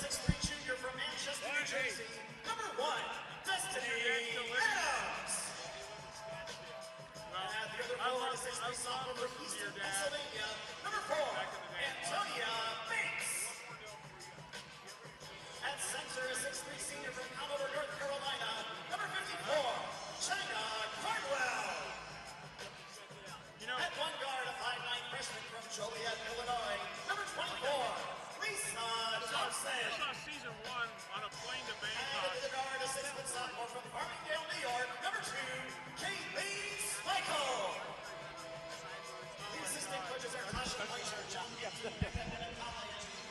6'3" junior from Manchester, New Jersey, number 1, Destiny Adams. And the other forward, a 6'3" sophomore from Eastern Pennsylvania, number 4, Antonia Banks. At center, a 6'3" senior from Conover, North Carolina, number 54, China Cardwell. At one guard, a 5'9" freshman from Joliet, Illinois, number 24, Lisa Thompson. I saw season 1 on a plane to Bangkok. And at the guard, a 6' sophomore from Farmingdale, New York, number 2, Kaylee Michael. The assistant coaches are Tasha Fleischer, John and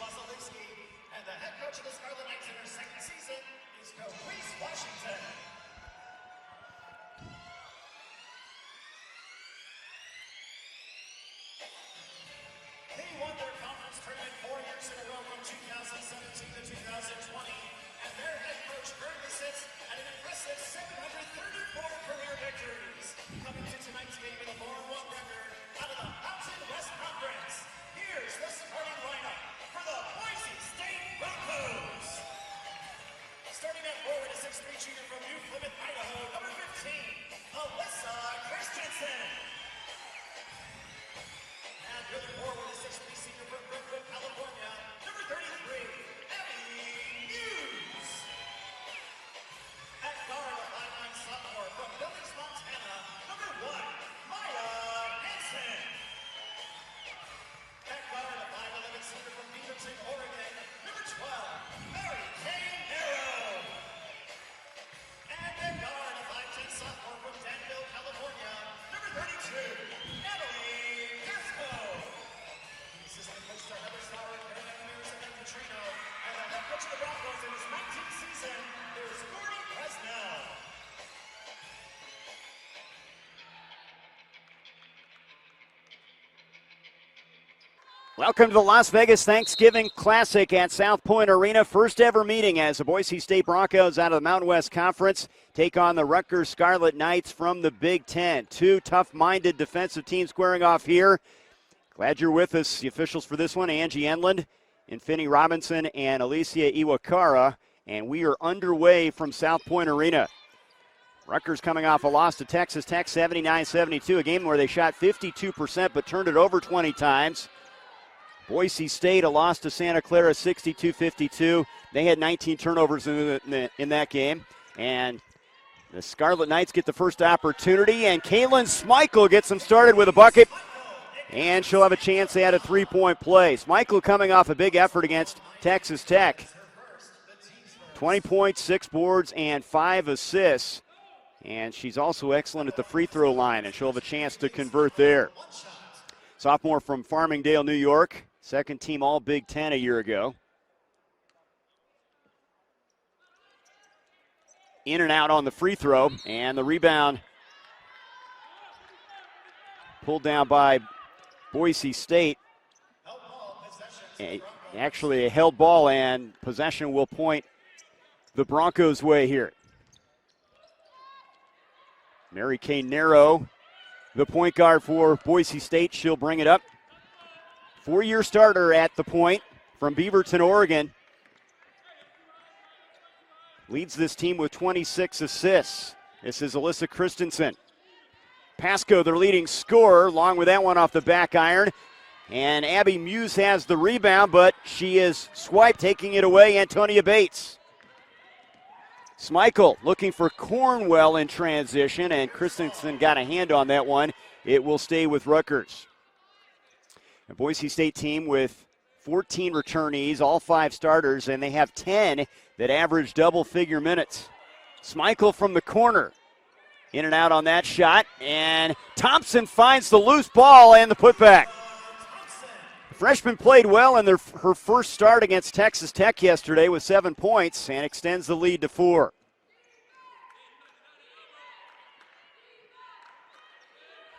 Wasilewski. And the head coach of the Scarlet Knights in her second season is Coach Reese Washington. They won their conference tournament 4 years in a row from 2017 to 2020, and their head coach currently sits at an impressive 734 career victories. Coming to tonight's game with a 4-1 record out of the Mountain West Conference, here's the starting lineup for the Boise State Broncos. Starting at forward, a 6'3" junior from New Plymouth, Idaho, number 15, Alyssa Christensen. And the other forward, a 6'3" senior from Brooklyn, California, number 33, Abby Hughes. At guard, a 5'9" sophomore from Billings, Montana, number 1, Maya Hansen. At guard, a 5'11" senior from Beaverton, Oregon, number 12, Mary Kay Narrow. And at guard, a 5'10" sophomore from Danville, California, number 32, Natalie Casco. Assistant coach to Heather Sauer, and Katrino, and the head coach of the Broncos in his 19th season is Gordy Presnell. Welcome to the Las Vegas Thanksgiving Classic at South Point Arena. First ever meeting as the Boise State Broncos out of the Mountain West Conference take on the Rutgers Scarlet Knights from the Big Ten. Two tough-minded defensive teams squaring off here. Glad you're with us. The officials for this one, Angie Enland, Infinity Robinson, and Alicia Iwakara. And we are underway from South Point Arena. Rutgers coming off a loss to Texas Tech 79-72, a game where they shot 52% but turned it over 20 times. Boise State, a loss to Santa Clara 62-52. They had 19 turnovers in that game. And the Scarlet Knights get the first opportunity, and Kaylin Smeichel gets them started with a bucket. And she'll have a chance at a three-point play. Smeichel coming off a big effort against Texas Tech. 20 points, 6 boards, and 5 assists. And she's also excellent at the free throw line, and she'll have a chance to convert there. Sophomore from Farmingdale, New York. Second team All Big Ten a year ago. In and out on the free throw, and the rebound pulled down by Boise State. Actually a held ball, and possession will point the Broncos' way here. Mary Kay Narrow, the point guard for Boise State. She'll bring it up. 4-year starter at the point from Beaverton, Oregon. Leads this team with 26 assists. This is Alyssa Christensen. Pasco, their leading scorer, along with that one off the back iron. And Abby Muse has the rebound, but she is swiped, taking it away, Antonia Bates. Smeichel looking for Cornwell in transition, and Christensen got a hand on that one. It will stay with Rutgers. A Boise State team with 14 returnees, all 5 starters, and they have 10 that average double-figure minutes. Smeichel from the corner. In and out on that shot, and Thompson finds the loose ball and the putback. The freshman played well in her first start against Texas Tech yesterday with 7 points and extends the lead to 4.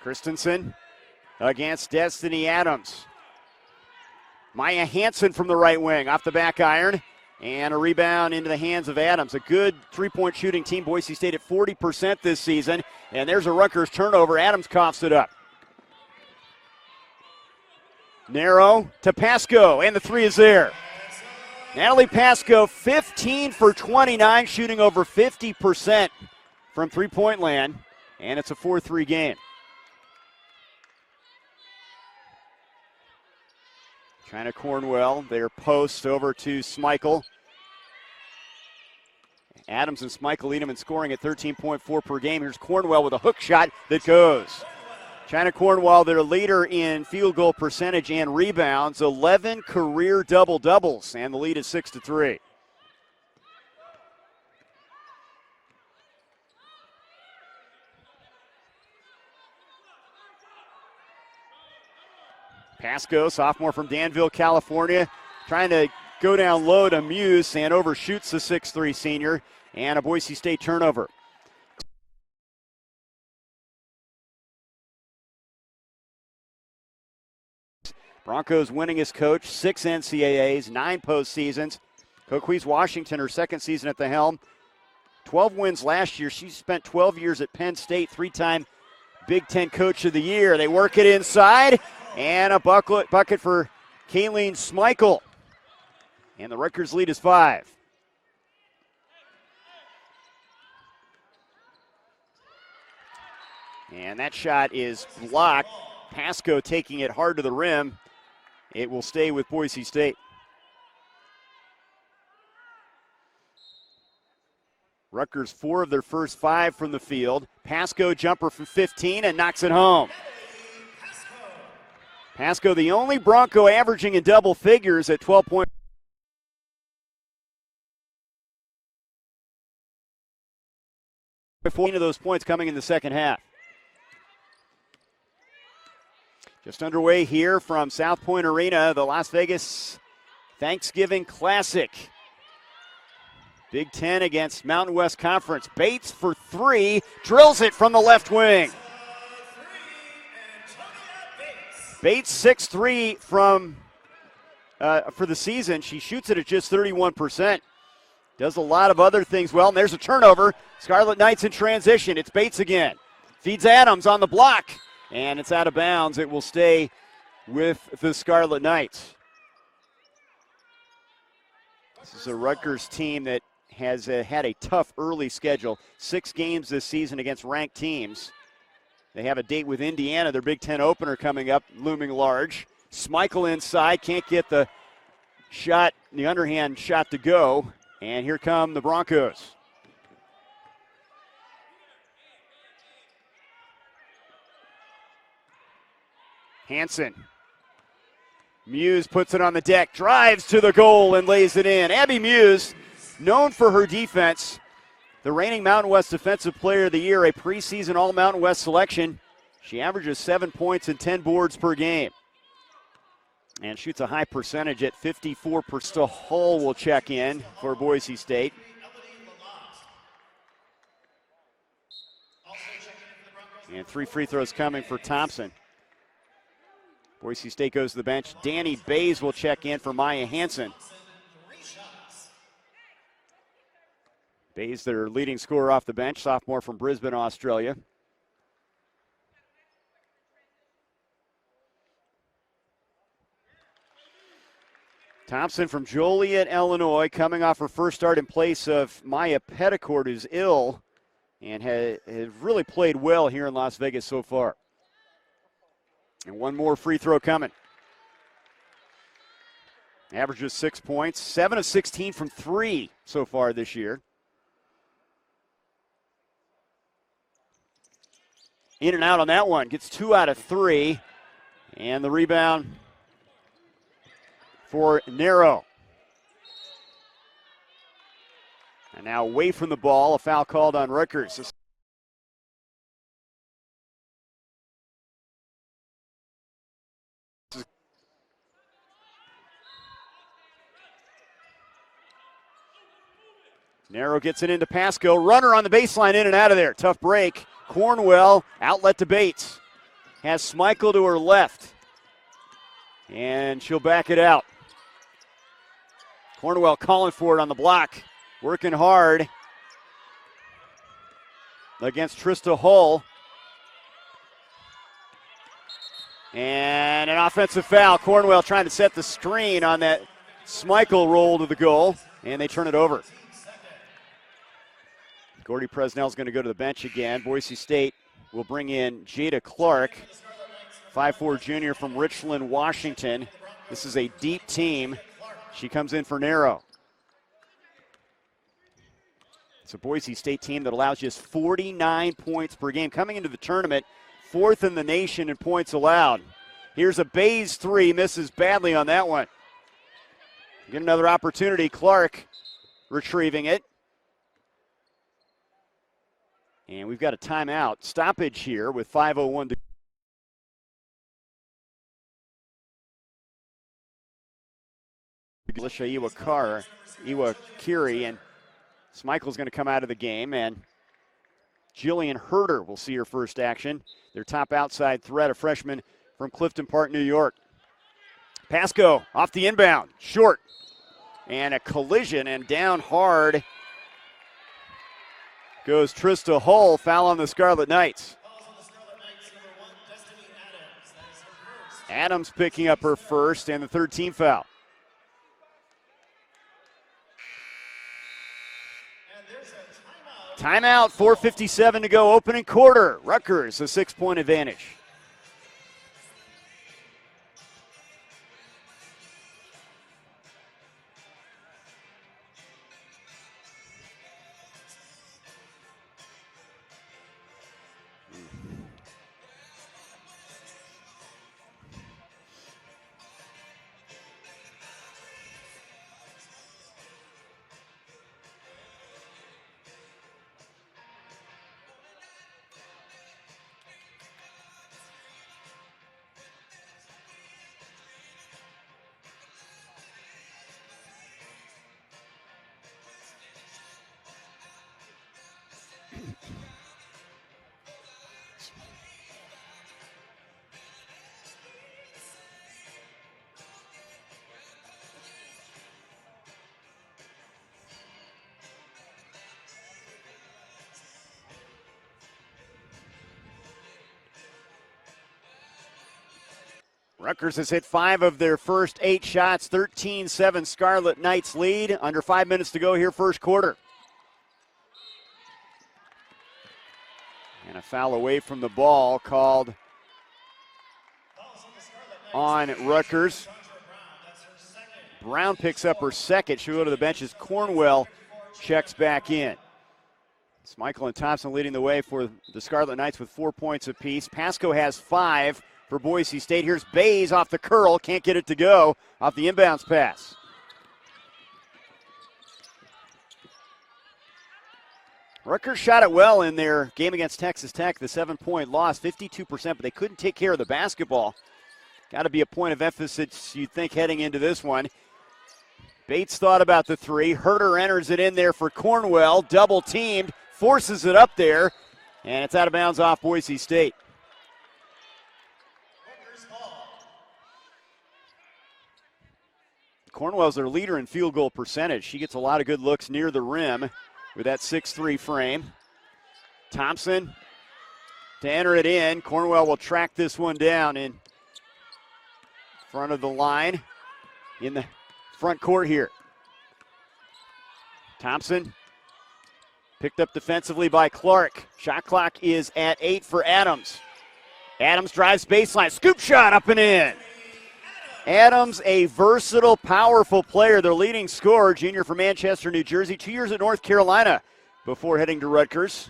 Christensen against Destiny Adams. Maya Hansen from the right wing off the back iron. And a rebound into the hands of Adams. A good three-point shooting team. Boise State at 40% this season. And there's a Rutgers turnover. Adams coughs it up. Narrow to Pasco, and the three is there. Natalie Pasco, 15 for 29, shooting over 50% from three-point land, and it's a 4-3 game. China Cornwell, their post over to Smeichel. Adams and Smeichel lead them in scoring at 13.4 per game. Here's Cornwell with a hook shot that goes. China Cornwell, their leader in field goal percentage and rebounds, 11 career double-doubles, and the lead is 6-3. Pasco, sophomore from Danville, California, trying to go down low to Muse and overshoots the 6'3 senior, and a Boise State turnover. Broncos winningest coach, 6 NCAAs, 9 postseasons. Coquise Washington, her second season at the helm. 12 wins last year. She spent 12 years at Penn State, 3-time Big Ten Coach of the Year. They work it inside, and a bucket for Kayleen Smeichel. And the Rutgers lead is 5. And that shot is blocked. Pasco taking it hard to the rim. It will stay with Boise State. Rutgers 4 of their first 5 from the field. Pasco jumper from 15 and knocks it home. Pasco, the only Bronco averaging in double figures at 12 points. 14 of those points coming in the second half. Just underway here from South Point Arena, the Las Vegas Thanksgiving Classic. Big Ten against Mountain West Conference. Bates for 3, drills it from the left wing. Bates 6'3" from for the season. She shoots it at just 31%. Does a lot of other things well, and there's a turnover. Scarlet Knights in transition. It's Bates again. Feeds Adams on the block, and it's out of bounds. It will stay with the Scarlet Knights. This is a Rutgers team that has had a tough early schedule. 6 games this season against ranked teams. They have a date with Indiana, their Big Ten opener coming up, looming large. Smeichel inside, can't get the shot, the underhand shot to go. And here come the Broncos. Hansen. Muse puts it on the deck, drives to the goal and lays it in. Abby Muse, known for her defense, the reigning Mountain West Defensive Player of the Year, a preseason All-Mountain West selection. She averages 7 points and 10 boards per game. And shoots a high percentage at 54%. Hull will check in for Boise State. And 3 free throws coming for Thompson. Boise State goes to the bench. Danny Bays will check in for Maya Hansen. Bays, their leading scorer off the bench, sophomore from Brisbane, Australia. Thompson from Joliet, Illinois, coming off her first start in place of Maya Petticourt, who's ill, and has really played well here in Las Vegas so far. And one more free throw coming. Averages 6 points, 7 of 16 from 3 so far this year. In and out on that one, gets 2 out of 3. And the rebound for Nero. And now away from the ball, a foul called on Rutgers. Nero gets it into Pasco. Runner on the baseline, in and out of there. Tough break. Cornwell, outlet to Bates. Has Smeichel to her left. And she'll back it out. Cornwell calling for it on the block. Working hard against Trista Hull. And an offensive foul. Cornwell trying to set the screen on that Smichael roll to the goal, and they turn it over. Gordy Presnell's going to go to the bench again. Boise State will bring in Jada Clark, 5'4" junior from Richland, Washington. This is a deep team. She comes in for narrow. It's a Boise State team that allows just 49 points per game. Coming into the tournament, 4th in the nation in points allowed. Here's a Bays 3, misses badly on that one. Get another opportunity. Clark retrieving it. And we've got a timeout. Stoppage here with 5:01 to Alicia Iwakiri, and Smichael's going to come out of the game, and Jillian Herder will see her first action. Their top outside threat, a freshman from Clifton Park, New York. Pasco off the inbound, short, and a collision, and down hard goes Trista Hull. Foul on the Scarlet Knights. Adams picking up her first and the third team foul. Timeout, 4:57 to go, opening quarter. Rutgers, a 6-point advantage. Rutgers has hit 5 of their first 8 shots, 13-7 Scarlet Knights lead. Under 5 minutes to go here, first quarter. And a foul away from the ball called on Rutgers. Brown picks up her second. She'll go to the bench as Cornwell checks back in. Smichael and Thompson leading the way for the Scarlet Knights with 4 points apiece. Pasco has 5 for Boise State. Here's Bays off the curl. Can't get it to go off the inbounds pass. Rutgers shot it well in their game against Texas Tech, the 7-point loss, 52%, but they couldn't take care of the basketball. Got to be a point of emphasis, you'd think, heading into this one. Bates thought about the 3. Herder enters it in there for Cornwell. Double teamed, forces it up there, and it's out of bounds off Boise State. Cornwell's their leader in field goal percentage. She gets a lot of good looks near the rim with that 6'3" frame. Thompson to enter it in. Cornwell will track this one down in front of the line in the front court here. Thompson picked up defensively by Clark. Shot clock is at 8 for Adams. Adams drives baseline. Scoop shot up and in. Adams, a versatile, powerful player, their leading scorer, junior from Manchester, New Jersey, 2 years at North Carolina before heading to Rutgers.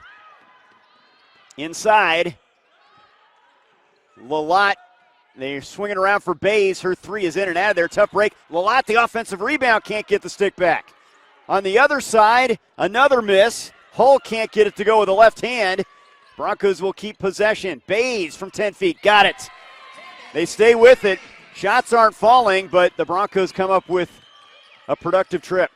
Inside, Lalott, they're swinging around for Bays. Her 3 is in and out of there. Tough break. Lalott, the offensive rebound, can't get the stick back. On the other side, another miss. Hull can't get it to go with the left hand. Broncos will keep possession. Bays from 10 feet, got it. They stay with it. Shots aren't falling, but the Broncos come up with a productive trip.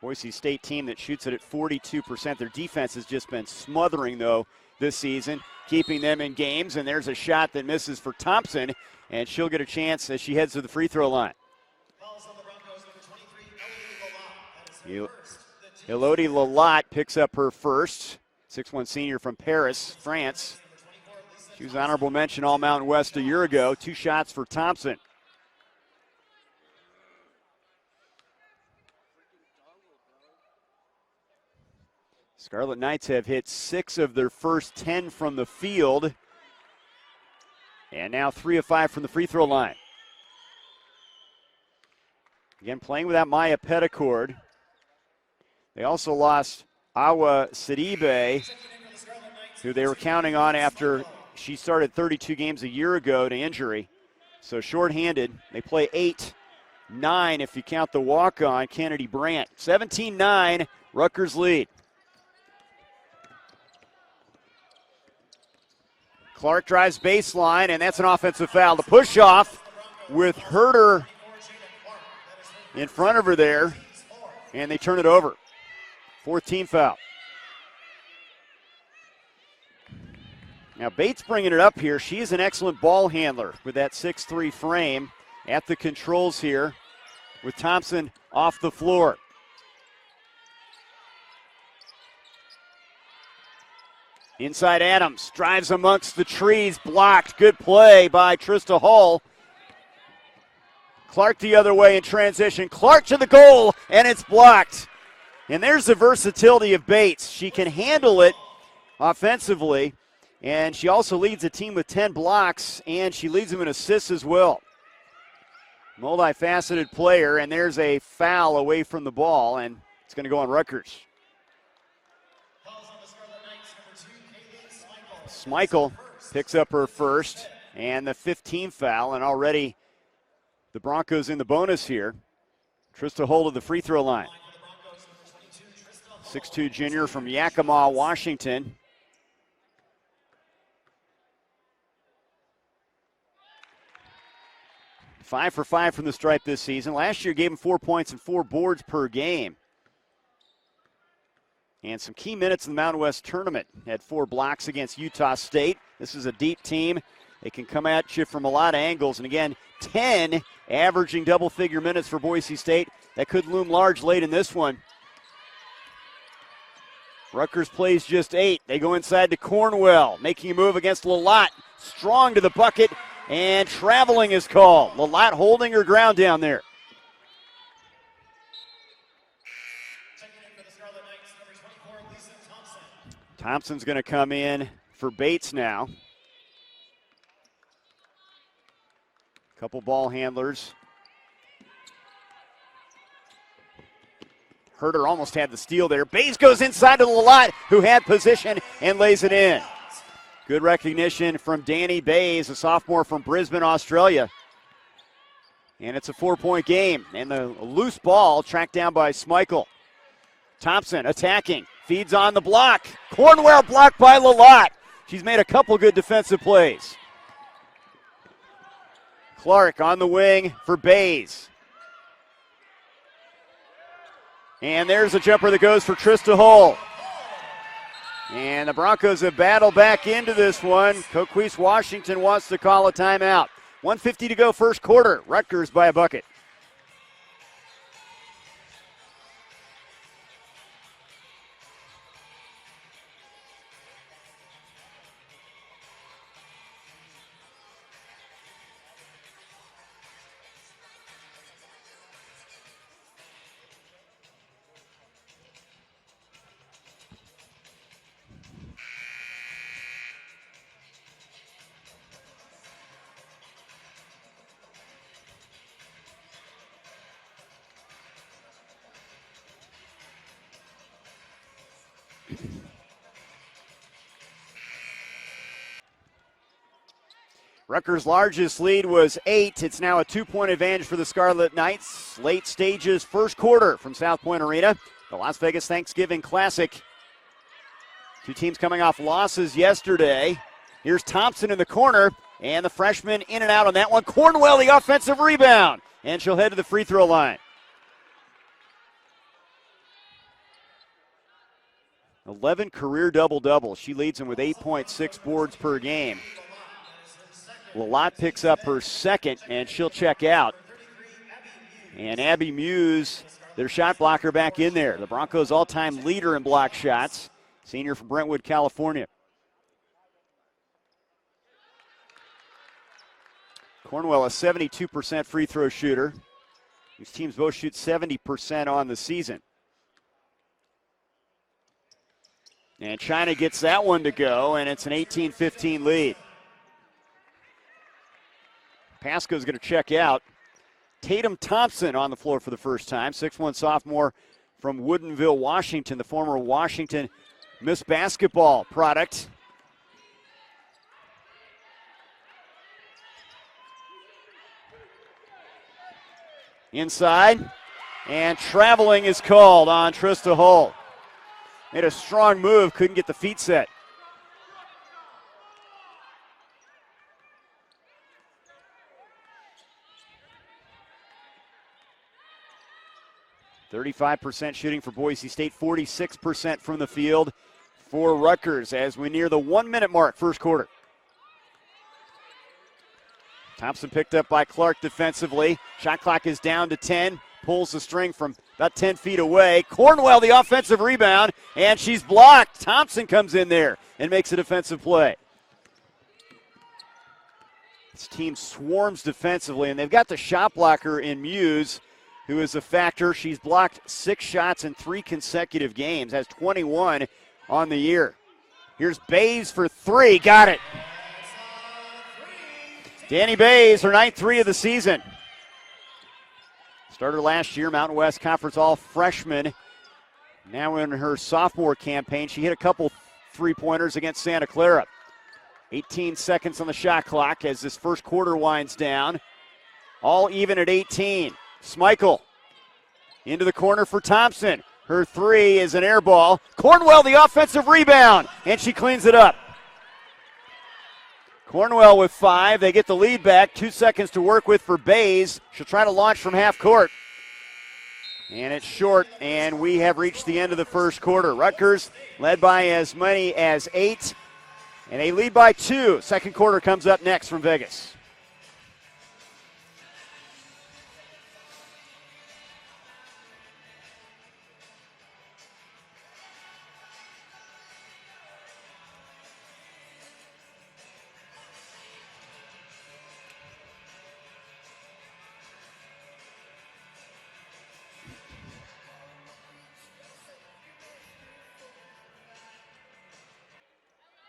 Boise State team that shoots it at 42%. Their defense has just been smothering, though, this season, keeping them in games. And there's a shot that misses for Thompson, and she'll get a chance as she heads to the free throw line. Elodie Lalott picks up her first. 6'1" senior from Paris, France. She was honorable mention All Mountain West a year ago. 2 shots for Thompson. Scarlet Knights have hit 6 of their first 10 from the field. And now 3 of 5 from the free throw line. Again, playing without Maya Petticord. They also lost Awa Sidibe, who they were counting on after she started 32 games a year ago to injury. So shorthanded. They play 8-9 if you count the walk-on, Kennedy Brandt. 17-9, Rutgers lead. Clark drives baseline, and that's an offensive foul. The push-off with Herder in front of her there, and they turn it over. 4th team foul. Now Bates bringing it up here. She is an excellent ball handler with that 6'3" frame at the controls here with Thompson off the floor. Inside Adams, drives amongst the trees, blocked. Good play by Trista Hull. Clark the other way in transition. Clark to the goal, and it's blocked. And there's the versatility of Bates. She can handle it offensively, and she also leads the team with 10 blocks, and she leads them in assists as well. Multifaceted player, and there's a foul away from the ball, and it's going to go on Rutgers. Smeichel picks up her first and the 15th foul, and already the Broncos in the bonus here. Trista Hull to the free throw line. 6'2" junior from Yakima, Washington. Five for 5 from the stripe this season. Last year gave him 4 points and 4 boards per game. And some key minutes in the Mountain West tournament. Had 4 blocks against Utah State. This is a deep team. They can come at you from a lot of angles. And again, 10 averaging double-figure minutes for Boise State. That could loom large late in this one. Rutgers plays just 8. They go inside to Cornwell, making a move against Lalott. Strong to the bucket, and traveling is called. Lalott holding her ground down there. Thompson's going to come in for Bates now. Couple ball handlers. Herder almost had the steal there. Bates goes inside to Lalott, who had position and lays it in. Good recognition from Danny Bays, a sophomore from Brisbane, Australia. And it's a 4-point game. And the loose ball tracked down by Smeichel. Thompson attacking. Feeds on the block. Cornwell blocked by Lalott. She's made a couple good defensive plays. Clark on the wing for Bays. And there's a jumper that goes for Trista Hull. And the Broncos have battled back into this one. Coquise Washington wants to call a timeout. 1:50 to go first quarter. Rutgers by a bucket. Rutgers' largest lead was 8. It's now a 2-point advantage for the Scarlet Knights. Late stages, first quarter from South Point Arena. The Las Vegas Thanksgiving Classic. 2 teams coming off losses yesterday. Here's Thompson in the corner, and the freshman in and out on that one. Cornwell, the offensive rebound, and she'll head to the free throw line. 11 career double-doubles. She leads them with 8.6 boards per game. Lalott picks up her second, and she'll check out. And Abby Muse, their shot blocker, back in there. The Broncos' all-time leader in block shots. Senior from Brentwood, California. Cornwell, a 72% free throw shooter. These teams both shoot 70% on the season. And China gets that one to go, and it's an 18-15 lead. Pasco's going to check out. Tatum Thompson on the floor for the first time, 6'1" sophomore from Woodinville, Washington, the former Washington Miss Basketball product. Inside, and traveling is called on Trista Hull. Made a strong move, couldn't get the feet set. %35% shooting for Boise State, 46% from the field for Rutgers as we near the 1 minute mark, first quarter. Thompson picked up by Clark defensively. Shot clock is down to 10. Pulls the string from about 10 feet away. Cornwell, the offensive rebound, and she's blocked. Thompson comes in there and makes a defensive play. This team swarms defensively, and they've got the shot blocker in Muse, who is a factor. She's blocked 6 shots in 3 consecutive games, has 21 on the year. Here's Bays for 3, got it. Danny Bays, her 9th 3 of the season. Started last year, Mountain West Conference All-Freshman. Now in her sophomore campaign, she hit a couple three-pointers against Santa Clara. 18 seconds on the shot clock as this first quarter winds down. All even at 18. Smeichel into the corner for Thompson. Her 3 is an air ball. Cornwell, the offensive rebound, and she cleans it up. Cornwell with 5. They get the lead back. 2 seconds to work with for Bays. She'll try to launch from half court. And it's short, and we have reached the end of the first quarter. Rutgers led by as many as 8, and they lead by 2. Second quarter comes up next from Vegas.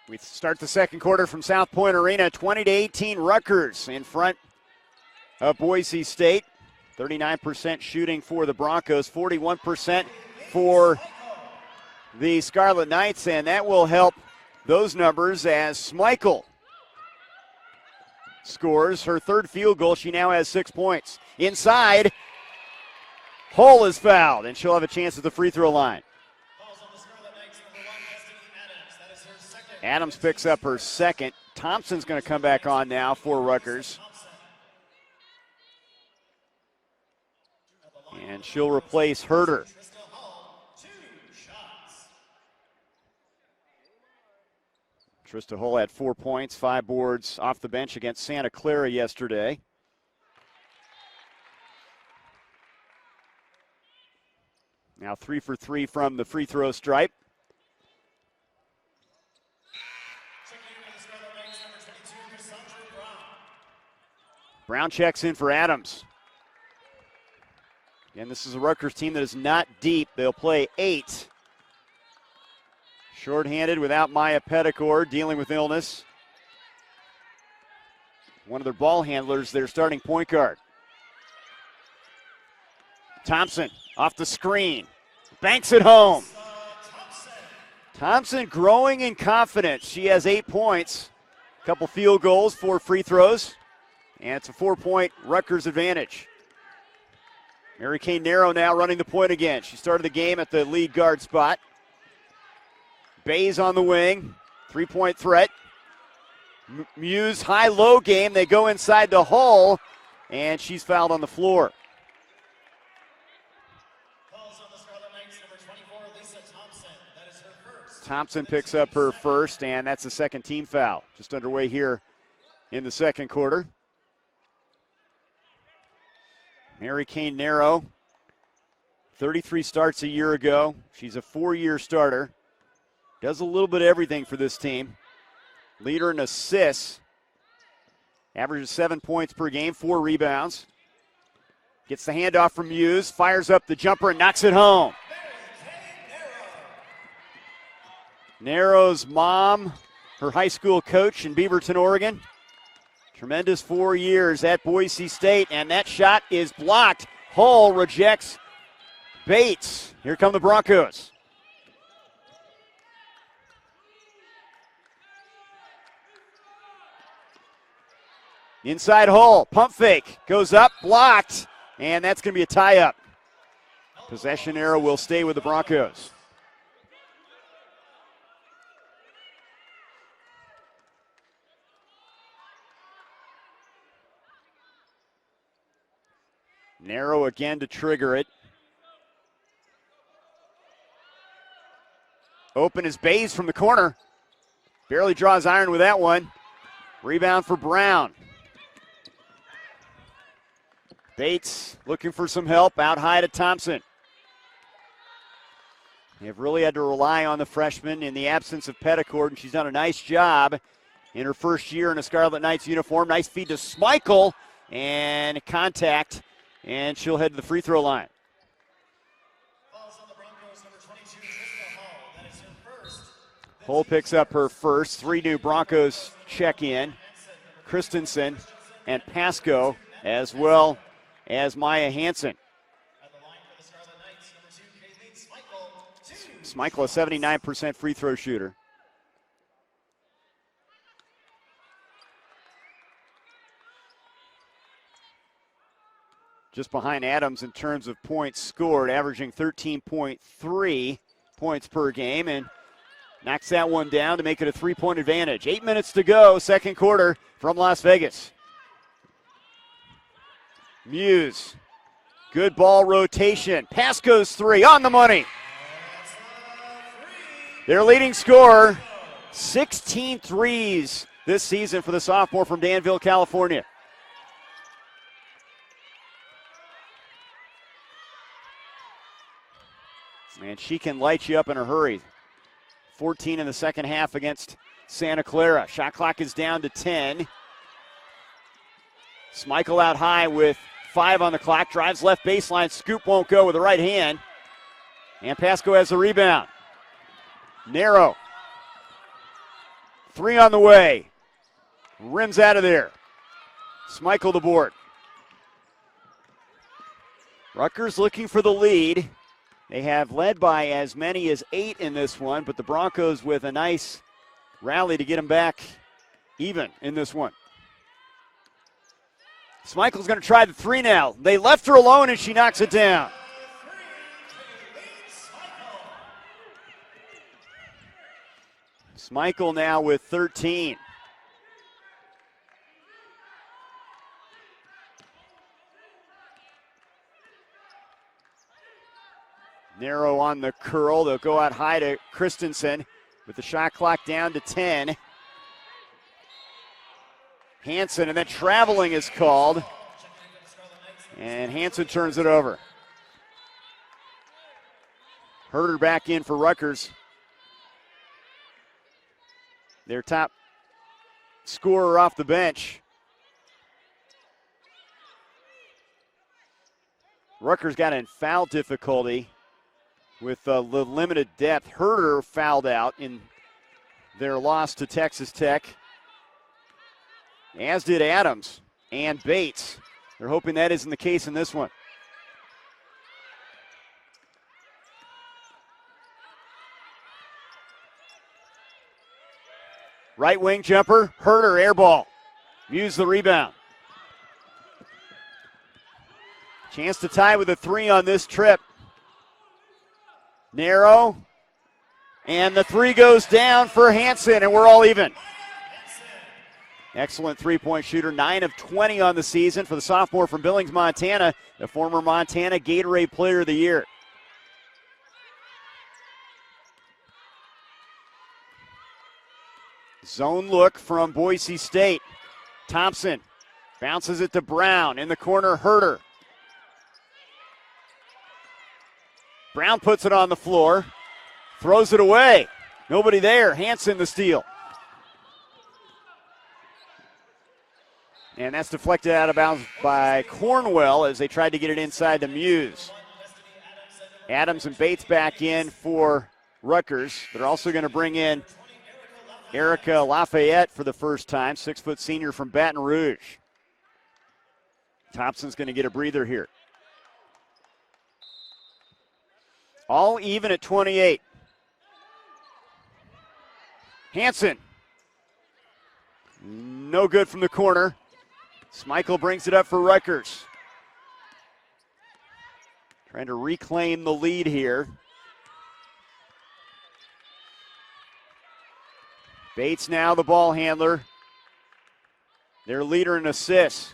We start the second quarter from South Point Arena, 20-18 Rutgers in front of Boise State. 39% shooting for the Broncos, 41% for the Scarlet Knights, and that will help those numbers as Smeichel scores her 3rd field goal. She now has 6 points. Inside, Hull is fouled, and she'll have a chance at the free throw line. Adams picks up her 2nd. Thompson's going to come back on now for Rutgers. And she'll replace Herter. Trista Hull had 4 points, 5 boards off the bench against Santa Clara yesterday. Now 3 for 3 from the free throw stripe. Brown checks in for Adams. And this is a Rutgers team that is not deep. They'll play 8. Short-handed without Maya Petticore, dealing with illness. One of their ball handlers, their starting point guard. Thompson off the screen. Banks it home. Thompson growing in confidence. She has 8 points. A couple field goals, 4 free throws. And it's a 4-point Rutgers advantage. Mary Kay Narrow now running the point again. She started the game at the lead guard spot. Bays on the wing. 3-point threat. Muse high-low game. They go inside the Hull, and she's fouled on the floor. Thompson picks up her 1st, and that's the 2nd team foul. Just underway here in the second quarter. Mary Kay Narrow, 33 starts a year ago. She's a 4-year starter. Does a little bit of everything for this team. Leader in assists. Averages 7 points per game, 4 rebounds. Gets the handoff from Muse, fires up the jumper and knocks it home. Narrow's mom, her high school coach in Beaverton, Oregon. Tremendous 4 years at Boise State, and that shot is blocked. Hull rejects Bates. Here come the Broncos. Inside Hull, pump fake, goes up, blocked, and that's going to be a tie-up. Possession arrow will stay with the Broncos. Narrow again to trigger it. Open is Bays from the corner. Barely draws iron with that one. Rebound for Brown. Bates looking for some help, out high to Thompson. They've really had to rely on the freshman in the absence of Petticourt, and she's done a nice job in her first year in a Scarlet Knights uniform. Nice feed to Schmeichel, and contact, and she'll head to the free throw line. Hull picks up her first. 3 new Broncos check in. Christensen and Pasco, as well as Maya Hansen. Schmeichel, a 79% free throw shooter. Just behind Adams in terms of points scored, averaging 13.3 points per game, and knocks that one down to make it a 3-point advantage. 8 minutes to go, second quarter from Las Vegas. Muse, good ball rotation. Pasco's 3 on the money. Their leading scorer, 16 threes this season for the sophomore from Danville, California. And she can light you up in a hurry. 14 in the second half against Santa Clara. Shot clock is down to 10. Schmeichel out high with 5 on the clock. Drives left baseline. Scoop won't go with the right hand. And Pasco has the rebound. Narrow. 3 on the way. Rims out of there. Schmeichel the board. Rutgers looking for the lead. They have led by as many as 8 in this one, but the Broncos with a nice rally to get them back even in this one. Schmeichel's going to try the 3 now. They left her alone, and she knocks it down. Schmeichel now with 13. Narrow on the curl. They'll go out high to Christensen with the shot clock down to 10. Hansen, and then traveling is called. And Hansen turns it over. Herder back in for Rutgers. Their top scorer off the bench. Rutgers got in foul difficulty with the limited depth. Herder fouled out in their loss to Texas Tech, as did Adams and Bates. They're hoping that isn't the case in this one. Right wing jumper, Herder, air ball. Muse the rebound. Chance to tie with a 3 on this trip. Narrow, and the 3 goes down for Hansen, and we're all even. Excellent three-point shooter, 9 of 20 on the season for the sophomore from Billings, Montana, the former Montana Gatorade Player of the Year. Zone look from Boise State. Thompson bounces it to Brown. In the corner, Herder. Brown puts it on the floor. Throws it away. Nobody there. Hansen the steal. And that's deflected out of bounds by Cornwell as they tried to get it inside to Muse. Adams and Bates back in for Rutgers. They're also going to bring in Erica Lafayette for the first time, 6-foot senior from Baton Rouge. Thompson's going to get a breather here. All even at 28. Hanson. No good from the corner. Schmeichel brings it up for Rutgers. Trying to reclaim the lead here. Bates now the ball handler. Their leader in assists.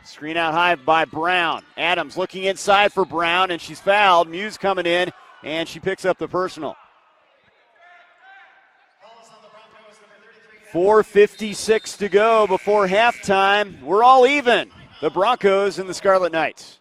Screen out high by Brown. Adams looking inside for Brown, and she's fouled. Muse coming in, and she picks up the personal. 4:56 to go before halftime. We're all even. The Broncos and the Scarlet Knights.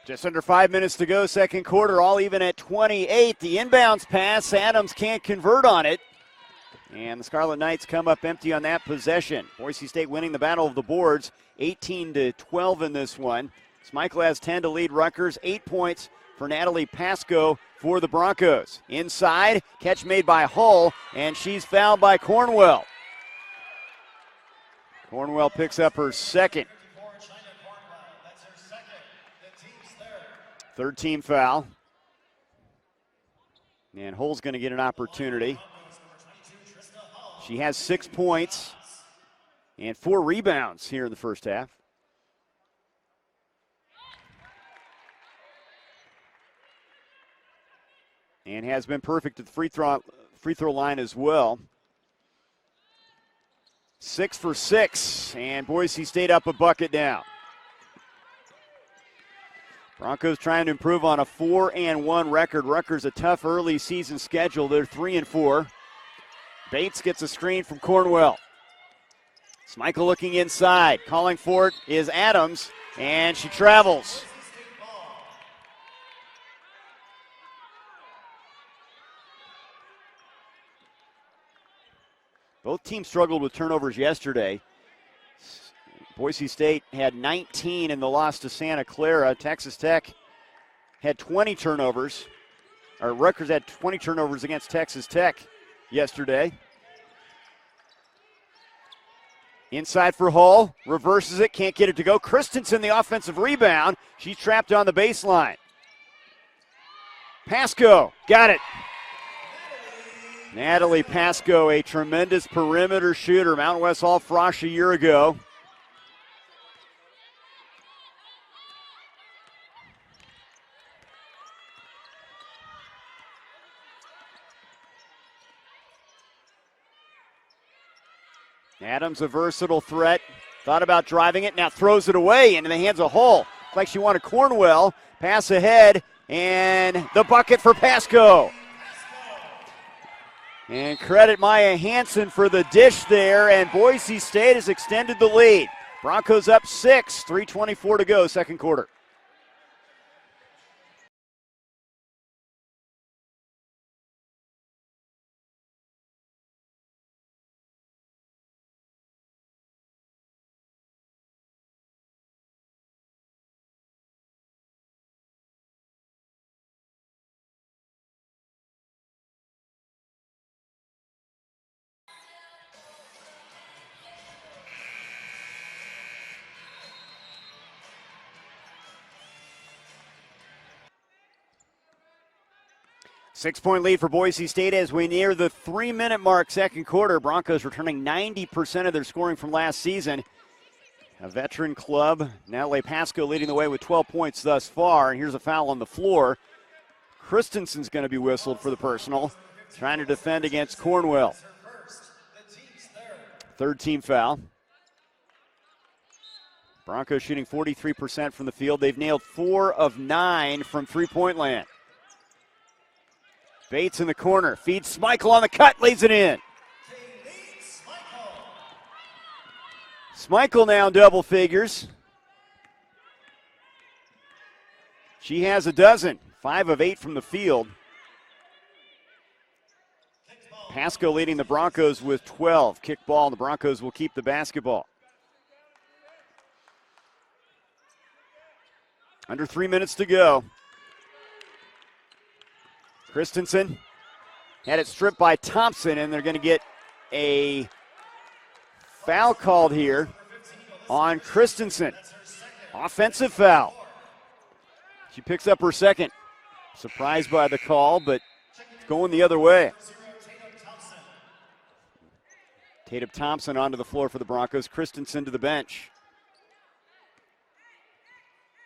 Just under 5 minutes to go, second quarter, all even at 28. The inbounds pass, Adams can't convert on it. And the Scarlet Knights come up empty on that possession. Boise State winning the battle of the boards, 18-12 in this one. Schmeichel has 10 to lead Rutgers, 8 points for Natalie Pasco for the Broncos. Inside, catch made by Hull, and she's fouled by Cornwell. Cornwell picks up her second. Third team foul. And Hull's going to get an opportunity. She has 6 points and 4 rebounds here in the first half. And has been perfect at the free throw line as well. 6 for 6, and Boise State up a bucket now. Broncos trying to improve on a 4-1 record. Rutgers a tough early season schedule. They're 3-4. Bates gets a screen from Cornwell. Schmeichel looking inside. Calling for it is Adams, and she travels. Both teams struggled with turnovers yesterday. Boise State had 19 in the loss to Santa Clara. Texas Tech had 20 turnovers. Or Rutgers had 20 turnovers against Texas Tech yesterday. Inside for Hull. Reverses it. Can't get it to go. Christensen, the offensive rebound. She's trapped on the baseline. Pasco. Got it. Natalie Pasco, a tremendous perimeter shooter. Mountain West All-Frosh a year ago. Adams, a versatile threat. Thought about driving it, now throws it away into the hands of Hull. Looks like she wanted Cornwell. Pass ahead, and the bucket for Pasco. And credit Maya Hansen for the dish there, and Boise State has extended the lead. Broncos up 6, 3:24 to go, second quarter. 6-point lead for Boise State as we near the 3-minute mark, second quarter. Broncos returning 90% of their scoring from last season. A veteran club. Natalie Pasco leading the way with 12 points thus far. And here's a foul on the floor. Christensen's going to be whistled for the personal, trying to defend against Cornwell. Third team foul. Broncos shooting 43% from the field. They've nailed 4 of 9 from three-point land. Bates in the corner, feeds Smeichel on the cut, lays it in. Smeichel now in double figures. She has a dozen, 5 of 8 from the field. Pasco leading the Broncos with 12. Kick ball, and the Broncos will keep the basketball. Under 3 minutes to go. Christensen had it stripped by Thompson, and they're going to get a foul called here on Christensen. Offensive foul. She picks up her second. Surprised by the call, but it's going the other way. Tatum Thompson onto the floor for the Broncos. Christensen to the bench.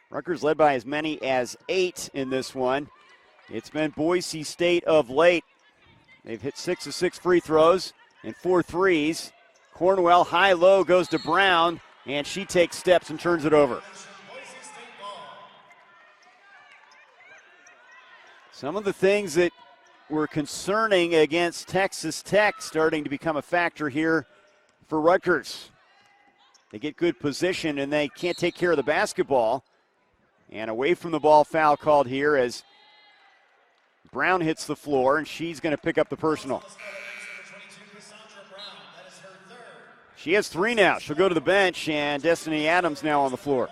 Rutgers led by as many as 8 in this one. It's been Boise State of late. They've hit 6 of 6 free throws and 4 threes. Cornwell high-low goes to Brown, and she takes steps and turns it over. Some of the things that were concerning against Texas Tech starting to become a factor here for Rutgers. They get good position, and they can't take care of the basketball. And away from the ball foul called here as Brown hits the floor, and she's going to pick up the personal. She has 3 now. She'll go to the bench, and Destiny Adams now on the floor.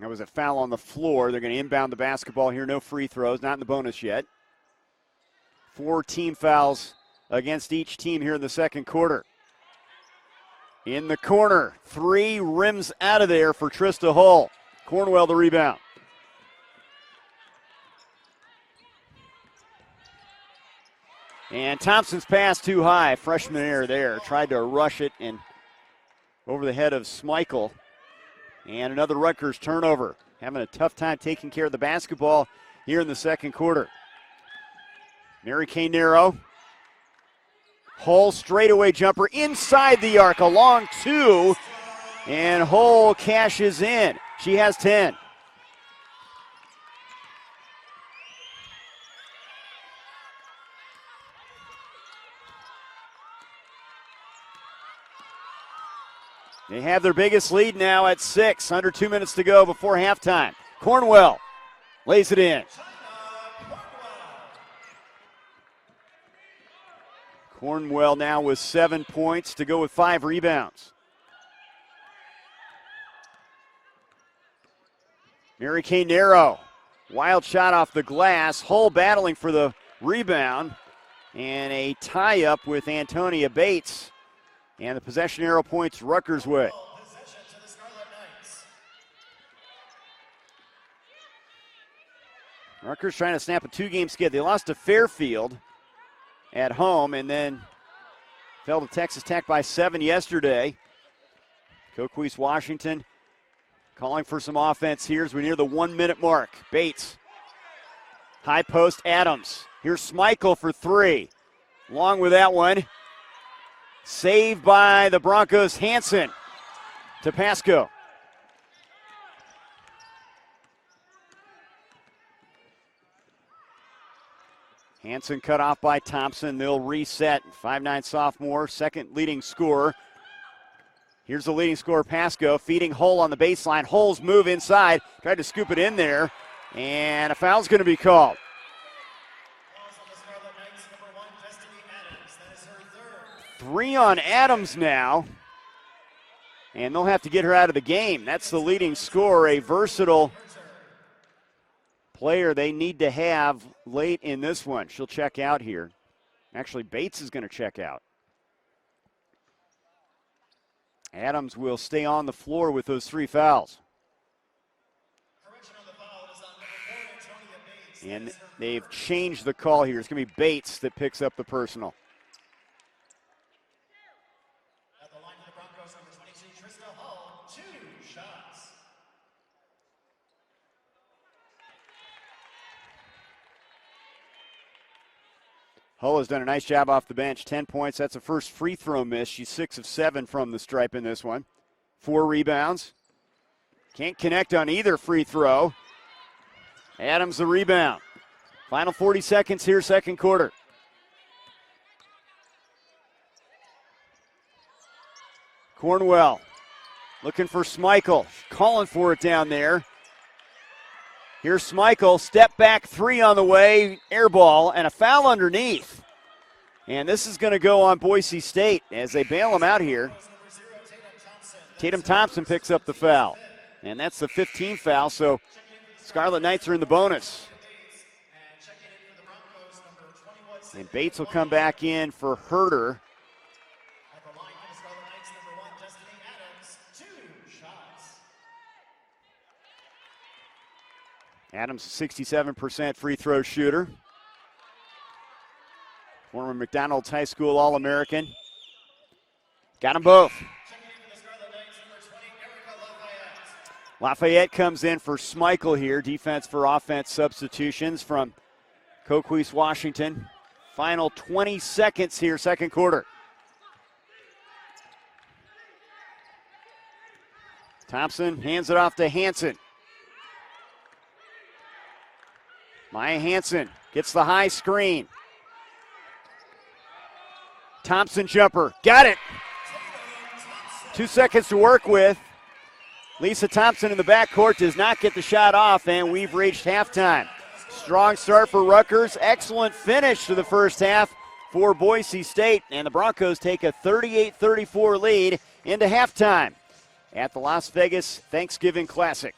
That was a foul on the floor. They're going to inbound the basketball here. No free throws, not in the bonus yet. 4 team fouls against each team here in the second quarter. In the corner, 3 rims out of there for Trista Hull. Cornwell the rebound. And Thompson's pass too high. Freshman error there. Tried to rush it and over the head of Smeichel. And another Rutgers turnover. Having a tough time taking care of the basketball here in the second quarter. Mary Kay Nero. Hull straightaway jumper inside the arc, a long 2. And Hull cashes in. She has 10. They have their biggest lead now at 6. Under 2 minutes to go before halftime. Cornwell lays it in. Cornwell now with 7 points to go with 5 rebounds. Mary Kay Nero. Wild shot off the glass. Hull battling for the rebound. And a tie-up with Antonia Bates. And the possession arrow points Rutgers way. Rutgers trying to snap a 2-game skid. They lost to Fairfield at home and then fell to Texas Tech by 7 yesterday. Coquise Washington calling for some offense here as we near the 1-minute mark. Bates. High post Adams. Here's Smeichel for 3. Long with that one. Saved by the Broncos, Hansen to Pasco. Hansen cut off by Thompson. They'll reset. 5'9" sophomore, second leading scorer. Here's the leading scorer, Pasco, feeding Hull on the baseline. Hull's move inside, tried to scoop it in there, and a foul's going to be called. 3 on Adams now, and they'll have to get her out of the game. That's the leading scorer, a versatile player they need to have late in this one. She'll check out here Actually, Bates is going to check out. Adams will stay on the floor with those 3 fouls. And they've changed the call here. It's going to be Bates that picks up the personal. At the line for the Broncos, number 22, Trista Hull, 2 shots. Hull has done a nice job off the bench. 10 points. That's a first free throw miss. She's 6 of 7 from the stripe in this one. 4 rebounds. Can't connect on either free throw. Adams the rebound. Final 40 seconds here, second quarter. Cornwell looking for Schmeichel. Calling for it down there. Here's Schmeichel. Step back 3 on the way. Air ball and a foul underneath. And this is going to go on Boise State as they bail him out here. Tatum Thompson picks up the foul. And that's the 15th foul, so Scarlet Knights are in the bonus. And Bates will come back in for Herter. Adams, a 67% free throw shooter. Former McDonald's High School All-American. Got them both. Lafayette comes in for Schmeichel here. Defense for offense substitutions from Coquise, Washington. Final 20 seconds here, second quarter. Thompson hands it off to Hansen. Maya Hansen gets the high screen. Thompson jumper, got it. 2 seconds to work with. Lisa Thompson in the backcourt does not get the shot off, and we've reached halftime. Strong start for Rutgers. Excellent finish to the first half for Boise State, and the Broncos take a 38-34 lead into halftime at the Las Vegas Thanksgiving Classic.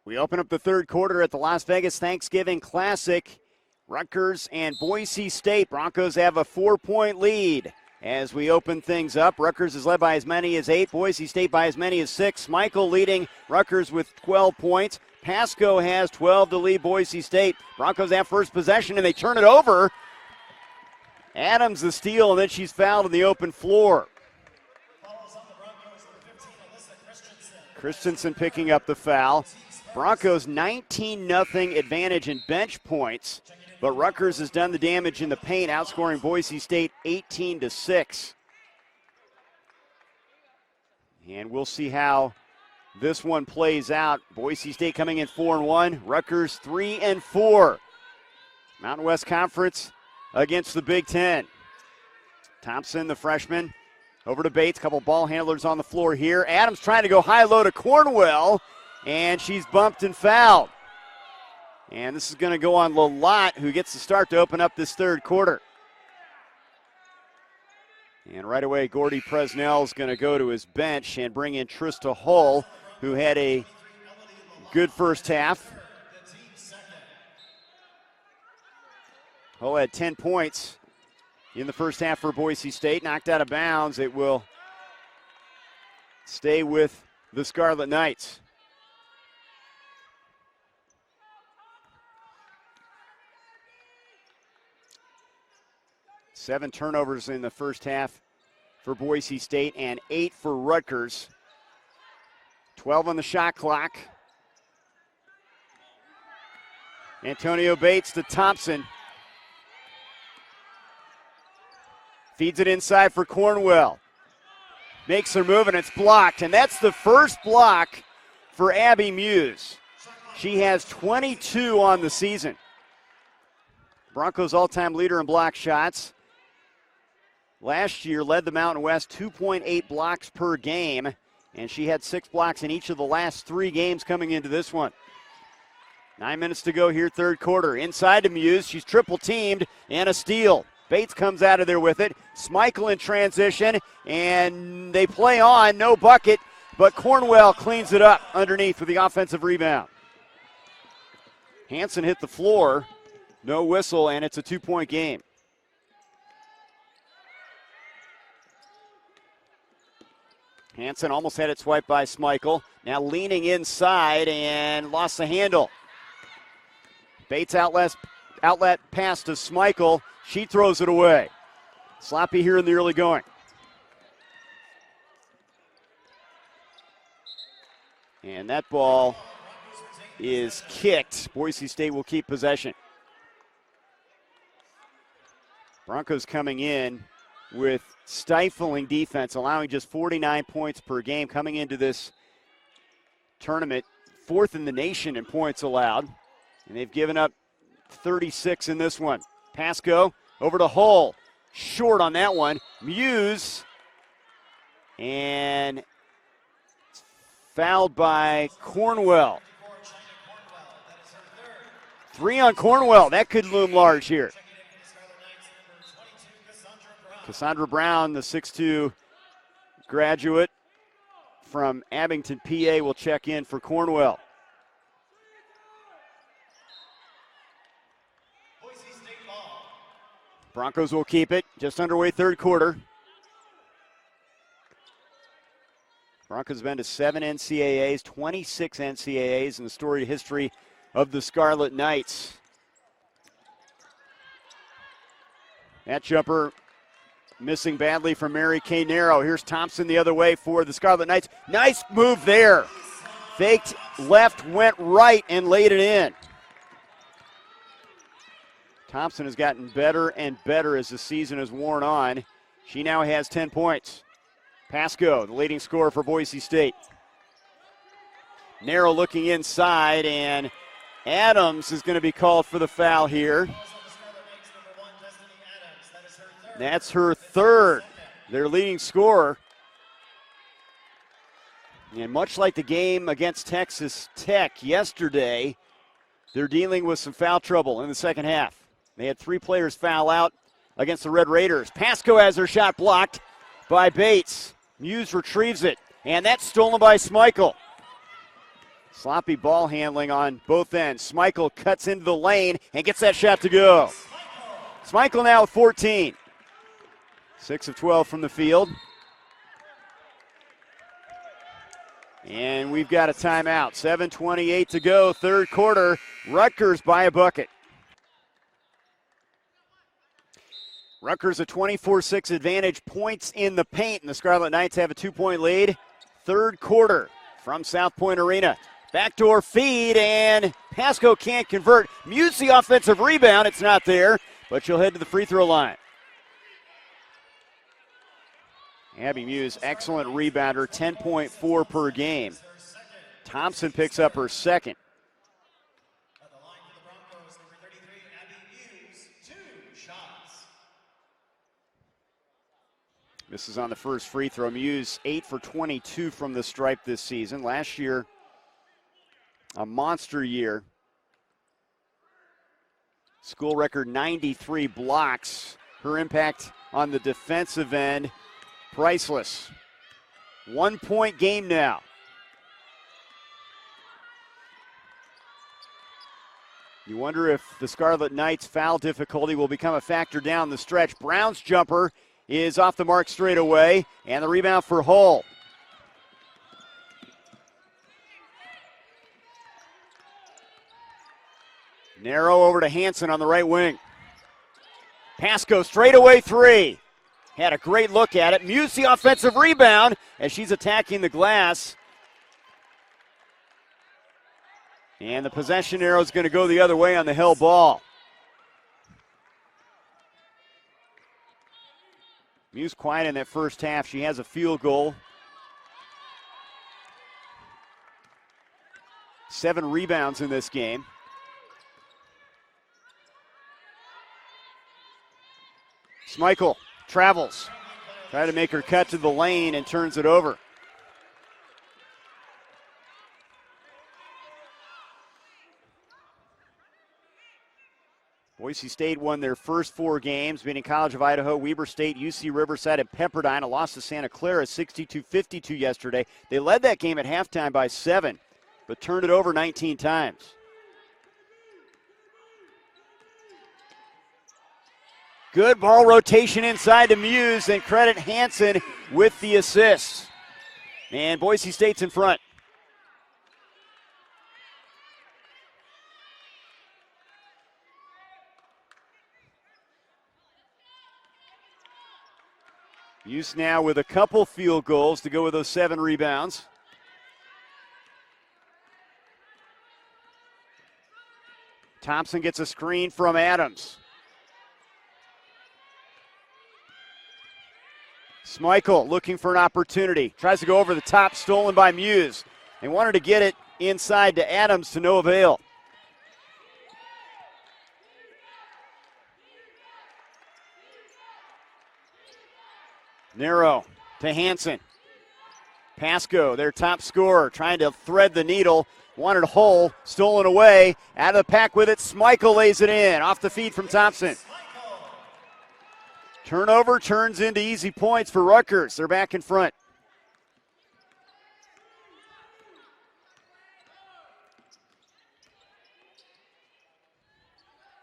We open up the third quarter at the Las Vegas Thanksgiving Classic. Rutgers and Boise State. Broncos have a 4-point lead as we open things up. Rutgers is led by as many as 8. Boise State by as many as 6. Michael leading Rutgers with 12 points. Pasco has 12 to lead Boise State. Broncos have first possession and they turn it over. Adams the steal, and then she's fouled in the open floor. Christensen picking up the foul. Broncos 19-0 advantage in bench points, but Rutgers has done the damage in the paint, outscoring Boise State 18-6. And we'll see how this one plays out. Boise State coming in 4-1, Rutgers 3-4. Mountain West Conference against the Big Ten. Thompson, the freshman, over to Bates. Couple ball handlers on the floor here. Adams trying to go high-low to Cornwell. And she's bumped and fouled. And this is going to go on Lalott, who gets the start to open up this third quarter. And right away, Gordy Presnell is going to go to his bench and bring in Trista Hull, who had a good first half. Hull had 10 points in the first half for Boise State. Knocked out of bounds. It will stay with the Scarlet Knights. Seven turnovers in the first half for Boise State and 8 for Rutgers. 12 on the shot clock. Antonio Bates to Thompson. Feeds it inside for Cornwell. Makes her move, and it's blocked. And that's the first block for Abby Muse. She has 22 on the season. Broncos all-time leader in block shots. Last year led the Mountain West 2.8 blocks per game, and she had 6 blocks in each of the last 3 games coming into this one. 9 minutes to go here, third quarter. Inside to Muse. She's triple teamed and a steal. Bates comes out of there with it. Schmeichel in transition, and they play on. No bucket, but Cornwell cleans it up underneath with the offensive rebound. Hansen hit the floor. No whistle, and it's a 2-point game. Hansen almost had it swiped by Schmeichel. Now leaning inside and lost the handle. Bates outlet pass to Schmeichel. She throws it away. Sloppy here in the early going. And that ball is kicked. Boise State will keep possession. Broncos coming in with stifling defense, allowing just 49 points per game coming into this tournament. 4th in the nation in points allowed. And they've given up 36 in this one. Pasco over to Hull. Short on that one. Muse. And fouled by Cornwell. 3 on Cornwell. That could loom large here. Cassandra Brown, the 6'2 graduate from Abington, PA, will check in for Cornwell. Broncos will keep it. Just underway third quarter. Broncos have been to 7 NCAAs, 26 NCAAs in the storied history of the Scarlet Knights. That jumper missing badly from Mary Kay Narrow. Here's Thompson the other way for the Scarlet Knights. Nice move there. Faked left, went right, and laid it in. Thompson has gotten better and better as the season has worn on. She now has 10 points. Pasco, the leading scorer for Boise State. Narrow looking inside, and Adams is going to be called for the foul here. That's her third, their leading scorer. And much like the game against Texas Tech yesterday, they're dealing with some foul trouble in the second half. They had 3 players foul out against the Red Raiders. Pasco has her shot blocked by Bates. Muse retrieves it, and that's stolen by Schmeichel. Sloppy ball handling on both ends. Schmeichel cuts into the lane and gets that shot to go. Schmeichel now with 14. 6 of 12 from the field. And we've got a timeout. 7:28 to go, third quarter. Rutgers by a bucket. Rutgers a 24-6 advantage, points in the paint, and the Scarlet Knights have a 2-point lead. Third quarter from South Point Arena. Backdoor feed, and Pasco can't convert. Muse the offensive rebound. It's not there, but she'll head to the free throw line. Abby Muse, excellent rebounder, 10.4 per game. Thompson picks up her second. At the line for the Broncos, number 33, Abby Muse, 2 shots. This is on the first free throw. Muse 8 for 22 from the stripe this season. Last year, a monster year. School record 93 blocks. Her impact on the defensive end, priceless. 1-point game now. You wonder if the Scarlet Knights' foul difficulty will become a factor down the stretch. Brown's jumper is off the mark straight away, and the rebound for Hull. Narrow over to Hansen on the right wing. Pasco straight away 3. Had a great look at it. Muse the offensive rebound as she's attacking the glass. And the possession arrow is going to go the other way on the held ball. Muse quiet in that first half. She has a field goal. 7 rebounds in this game. Schmeichel travels. Try to make her cut to the lane and turns it over. Boise State won their first 4 games, beating College of Idaho, Weber State, UC Riverside, and Pepperdine. A loss to Santa Clara 62-52 yesterday. They led that game at halftime by 7, but turned it over 19 times. Good ball rotation inside to Muse, and credit Hansen with the assist. And Boise State's in front. Muse now with a couple field goals to go with those 7 rebounds. Thompson gets a screen from Adams. Schmeichel looking for an opportunity. Tries to go over the top, stolen by Muse. They wanted to get it inside to Adams to no avail. Narrow to Hansen. Pasco, their top scorer, trying to thread the needle. Wanted a hole, stolen away. Out of the pack with it, Schmeichel lays it in. Off the feed from Thompson. Turnover turns into easy points for Rutgers. They're back in front.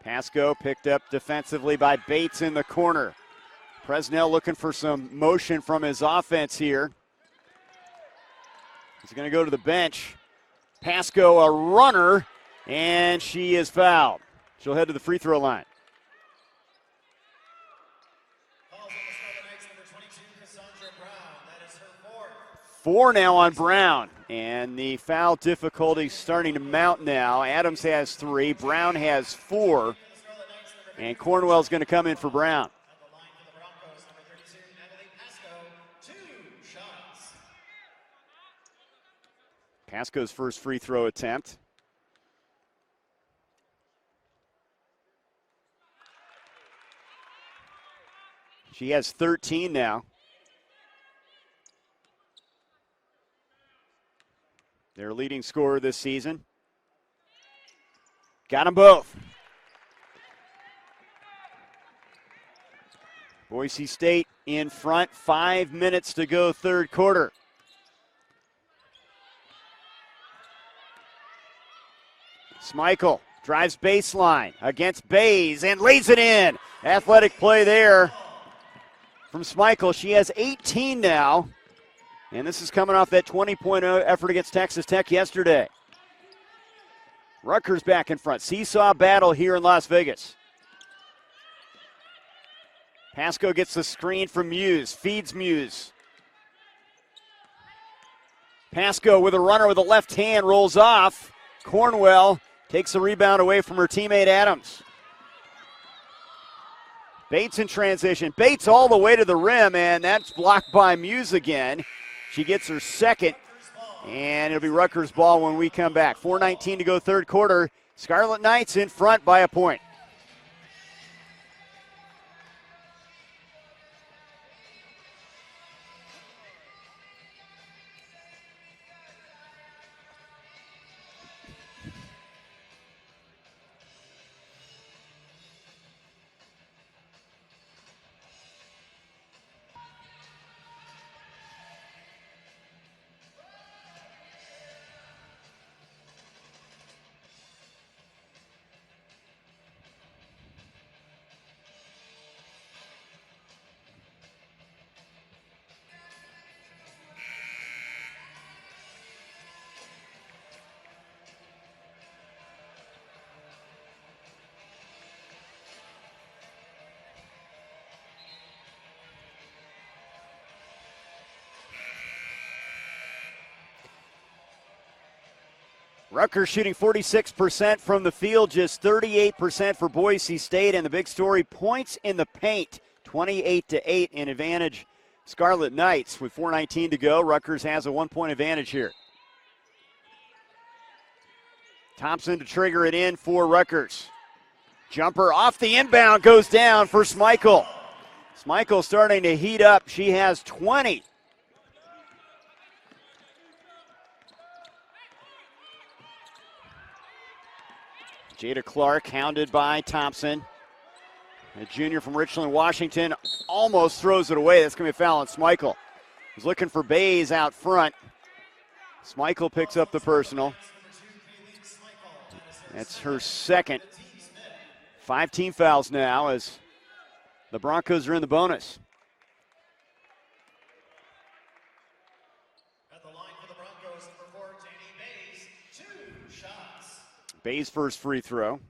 Pasco picked up defensively by Bates in the corner. Presnell looking for some motion from his offense here. He's going to go to the bench. Pasco, a runner, and she is fouled. She'll head to the free throw line. 4 now on Brown, and the foul difficulty starting to mount now. Adams has 3, Brown has 4, and Cornwell's going to come in for Brown. Pasco's first free throw attempt. She has 13 now. Their leading scorer this season. Got them both. Boise State in front, 5 minutes to go, third quarter. Schmeichel drives baseline against Bays and lays it in. Athletic play there from Schmeichel. She has 18 now, and this is coming off that 20-point effort against Texas Tech yesterday. Rutgers back in front. Seesaw battle here in Las Vegas. Pasco gets the screen from Muse, feeds Muse. Pasco with a runner with a left hand, rolls off. Cornwell takes the rebound away from her teammate Adams. Bates in transition. Bates all the way to the rim, and that's blocked by Muse again. She gets her second, and it'll be Rutgers ball when we come back. 4:19 to go, third quarter. Scarlet Knights in front by a point. Rutgers shooting 46% from the field, just 38% for Boise State. And the big story, points in the paint, 28-8 in advantage Scarlet Knights. With 4:19 to go, Rutgers has a 1-point advantage here. Thompson to trigger it in for Rutgers. Jumper off the inbound, goes down for Smeichel. Smeichel starting to heat up. She has 20. Jada Clark hounded by Thompson. A junior from Richland, Washington, almost throws it away. That's going to be a foul on Smeichel. He's looking for Bays out front. Smeichel picks up the personal. That's her second. 5 team fouls now as the Broncos are in the bonus. At the line for the Broncos, number 4, Danny Bays, 2 shots. Bays' first free throw.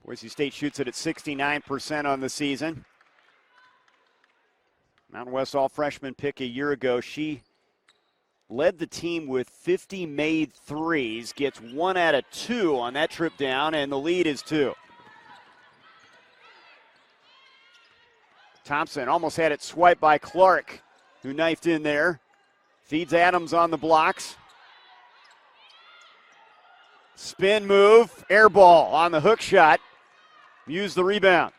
Boise State shoots it at 69% on the season. Mountain West all-freshman pick a year ago. She led the team with 50 made threes, gets 1 out of 2 on that trip down, and the lead is 2. Thompson almost had it swiped by Clark, who knifed in there. Feeds Adams on the blocks. Spin move, air ball on the hook shot. Use the rebound.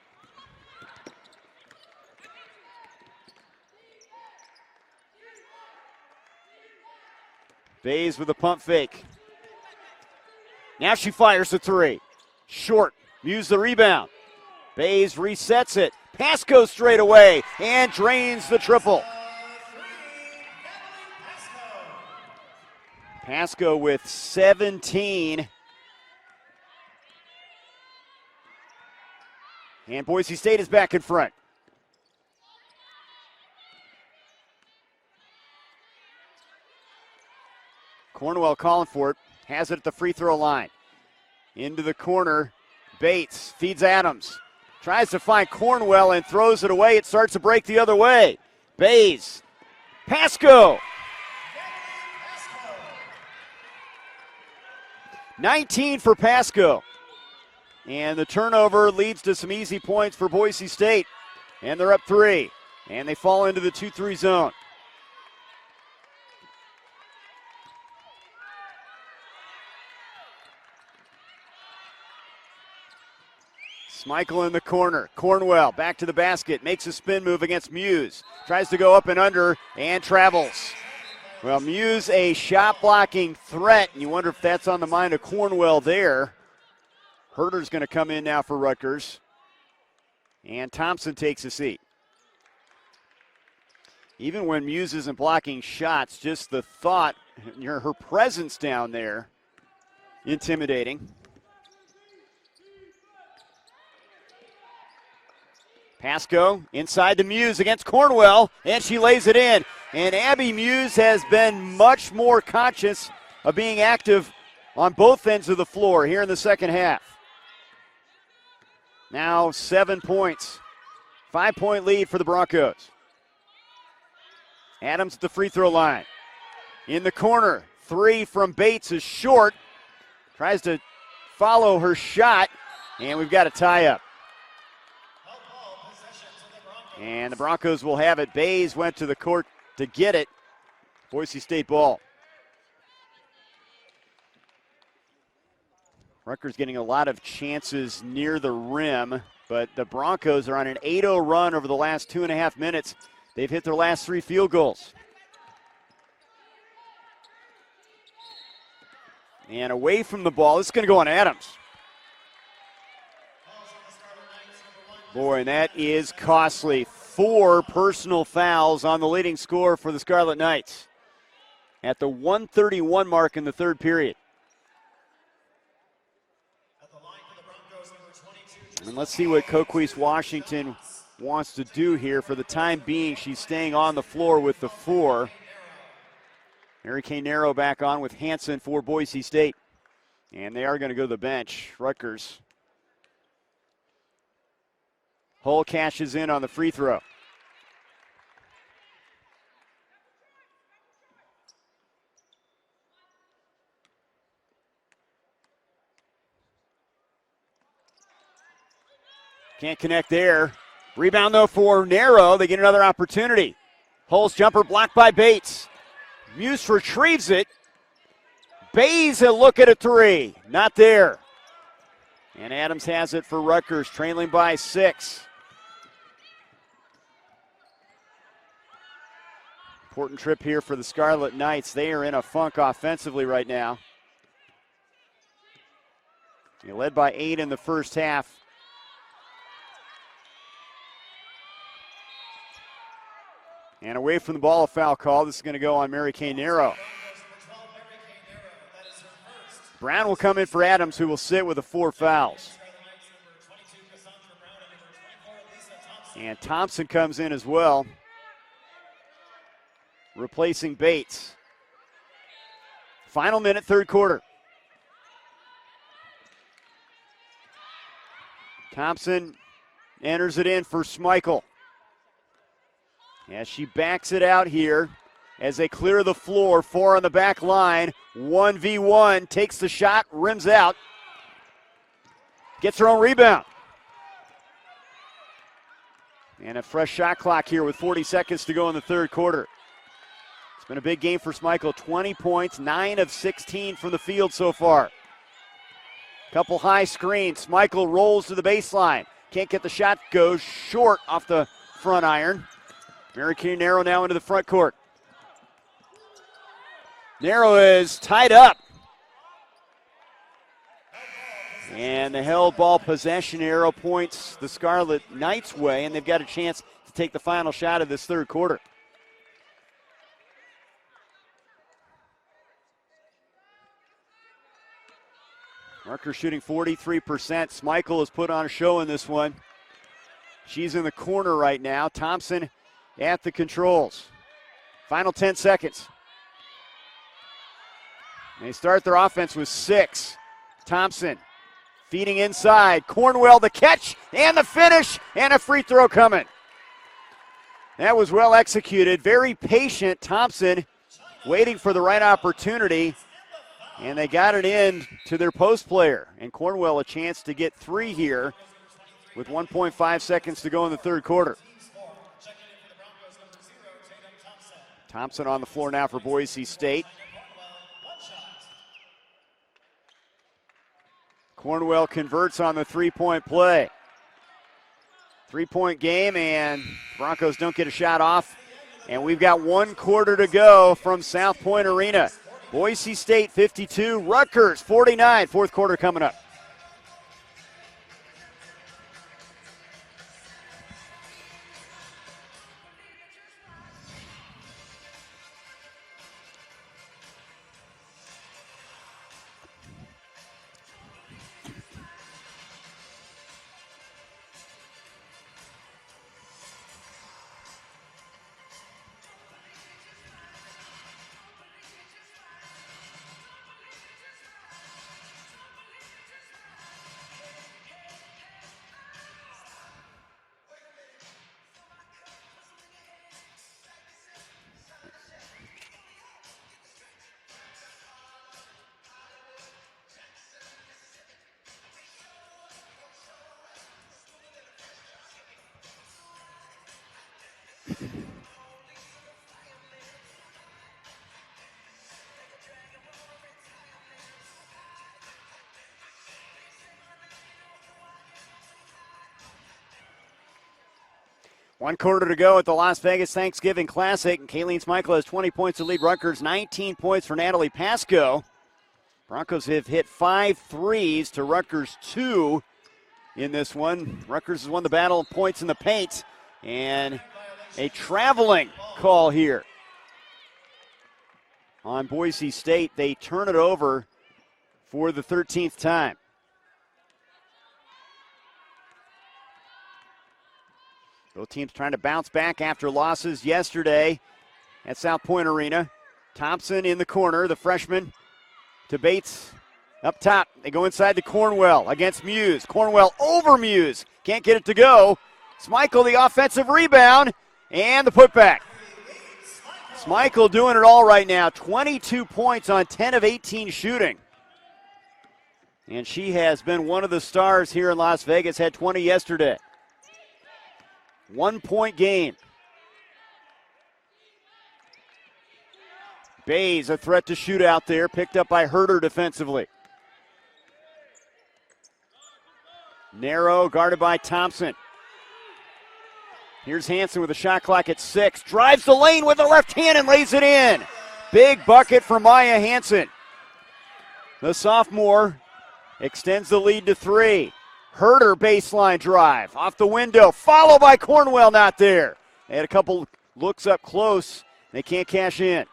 Bays with a pump fake. Now she fires the 3. Short. Muse the rebound. Bays resets it. Pass goes straight away and drains the triple. Pasco with 17. And Boise State is back in front. Cornwell calling for it. Has it at the free throw line. Into the corner. Bates feeds Adams. Tries to find Cornwell and throws it away. It starts to break the other way. Bays. Pasco. 19 for Pasco. And the turnover leads to some easy points for Boise State. And they're up 3. And they fall into the 2-3 zone. Smeichel in the corner. Cornwell back to the basket. Makes a spin move against Muse. Tries to go up and under and travels. Well, Muse a shot blocking threat. And you wonder if that's on the mind of Cornwell there. Herter's going to come in now for Rutgers. And Thompson takes a seat. Even when Muse isn't blocking shots, just the thought, her presence down there, intimidating. Pasco inside to Muse against Cornwell, and she lays it in. And Abby Muse has been much more conscious of being active on both ends of the floor here in the second half. Now 7 points. 5-point lead for the Broncos. Adams at the free throw line. In the corner, 3 from Bates is short. Tries to follow her shot, and we've got a tie-up. And the Broncos will have it. Bays went to the court to get it. Boise State ball. Rutgers getting a lot of chances near the rim, but the Broncos are on an 8-0 run over the last 2.5 minutes. They've hit their last 3 field goals. And away from the ball, this is going to go on Adams. Boy, and that is costly. 4 personal fouls on the leading scorer for the Scarlet Knights at the 1:31 mark in the third period. And let's see what Coquise Washington wants to do here. For the time being, she's staying on the floor with the 4. Mary Kay Narrow back on with Hanson for Boise State. And they are going to go to the bench. Rutgers. Hull cashes in on the free throw. Can't connect there. Rebound, though, for Narrow. They get another opportunity. Hull's jumper blocked by Bates. Muse retrieves it. Bays a look at a three. Not there. And Adams has it for Rutgers, trailing by 6. Important trip here for the Scarlet Knights. They are in a funk offensively right now. They led by 8 in the first half. And away from the ball, a foul call. This is going to go on Mary Kay Narrow. Brown will come in for Adams, who will sit with the 4 fouls. And Thompson comes in as well, replacing Bates. Final minute, third quarter. Thompson enters it in for Schmeichel. As she backs it out here as they clear the floor. 4 on the back line. 1v1. Takes the shot. Rims out. Gets her own rebound. And a fresh shot clock here with 40 seconds to go in the third quarter. It's been a big game for Schmeichel. 20 points. 9 of 16 from the field so far. Couple high screens. Schmeichel rolls to the baseline. Can't get the shot. Goes short off the front iron. Mary Kay Narrow now into the front court. Narrow is tied up. And the held ball possession arrow points the Scarlet Knights' way, and they've got a chance to take the final shot of this third quarter. Rutgers shooting 43%. Schmeichel has put on a show in this one. She's in the corner right now. Thompson at the controls. Final 10 seconds. They start their offense with 6. Thompson feeding inside. Cornwell the catch and the finish and a free throw coming. That was well executed. Very patient. Thompson waiting for the right opportunity. And they got it in to their post player. And Cornwell a chance to get 3 here with 1.5 seconds to go in the third quarter. Thompson on the floor now for Boise State. Cornwell converts on the three-point play. 3-point game, and Broncos don't get a shot off. And we've got 1 quarter to go from South Point Arena. Boise State 52, Rutgers 49. Fourth quarter coming up. One quarter to go at the Las Vegas Thanksgiving Classic. And Kayleen Schmeichel has 20 points to lead Rutgers, 19 points for Natalie Pasco. Broncos have hit 5 threes to Rutgers 2 in this one. Rutgers has won the battle of points in the paint. And a traveling call here on Boise State. They turn it over for the 13th time. Both teams trying to bounce back after losses yesterday at South Point Arena. Thompson in the corner, the freshman to Bates up top. They go inside to Cornwell against Muse. Cornwell over Muse. Can't get it to go. Schmeichel the offensive rebound and the putback. Schmeichel doing it all right now. 22 points on 10 of 18 shooting. And she has been one of the stars here in Las Vegas. Had 20 yesterday. 1-point game. Bays a threat to shoot out there, picked up by Herder defensively. Narrow, guarded by Thompson. Here's Hansen with a shot clock at 6. Drives the lane with the left hand and lays it in. Big bucket for Maya Hansen. The sophomore extends the lead to 3. Herder baseline drive off the window, followed by Cornwell, not there. They had a couple looks up close. They can't cash in.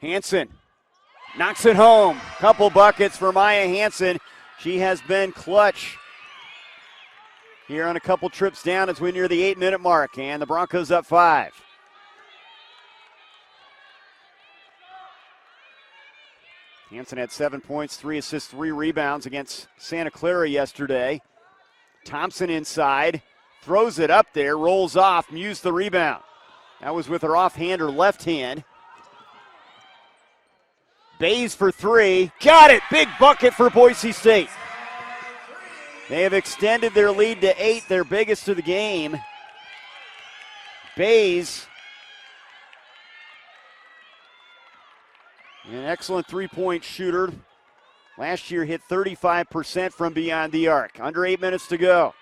Hansen knocks it home. Couple buckets for Maya Hansen. She has been clutch here on a couple trips down as we near the 8-minute mark, and the Broncos up 5. Hansen had 7 points, 3 assists, 3 rebounds against Santa Clara yesterday. Thompson inside, throws it up there, rolls off, Muse the rebound. That was with her offhand or left hand. Bays for 3. Got it! Big bucket for Boise State. They have extended their lead to 8, their biggest of the game. Bays, an excellent three-point shooter. Last year hit 35% from beyond the arc. Under 8 minutes to go.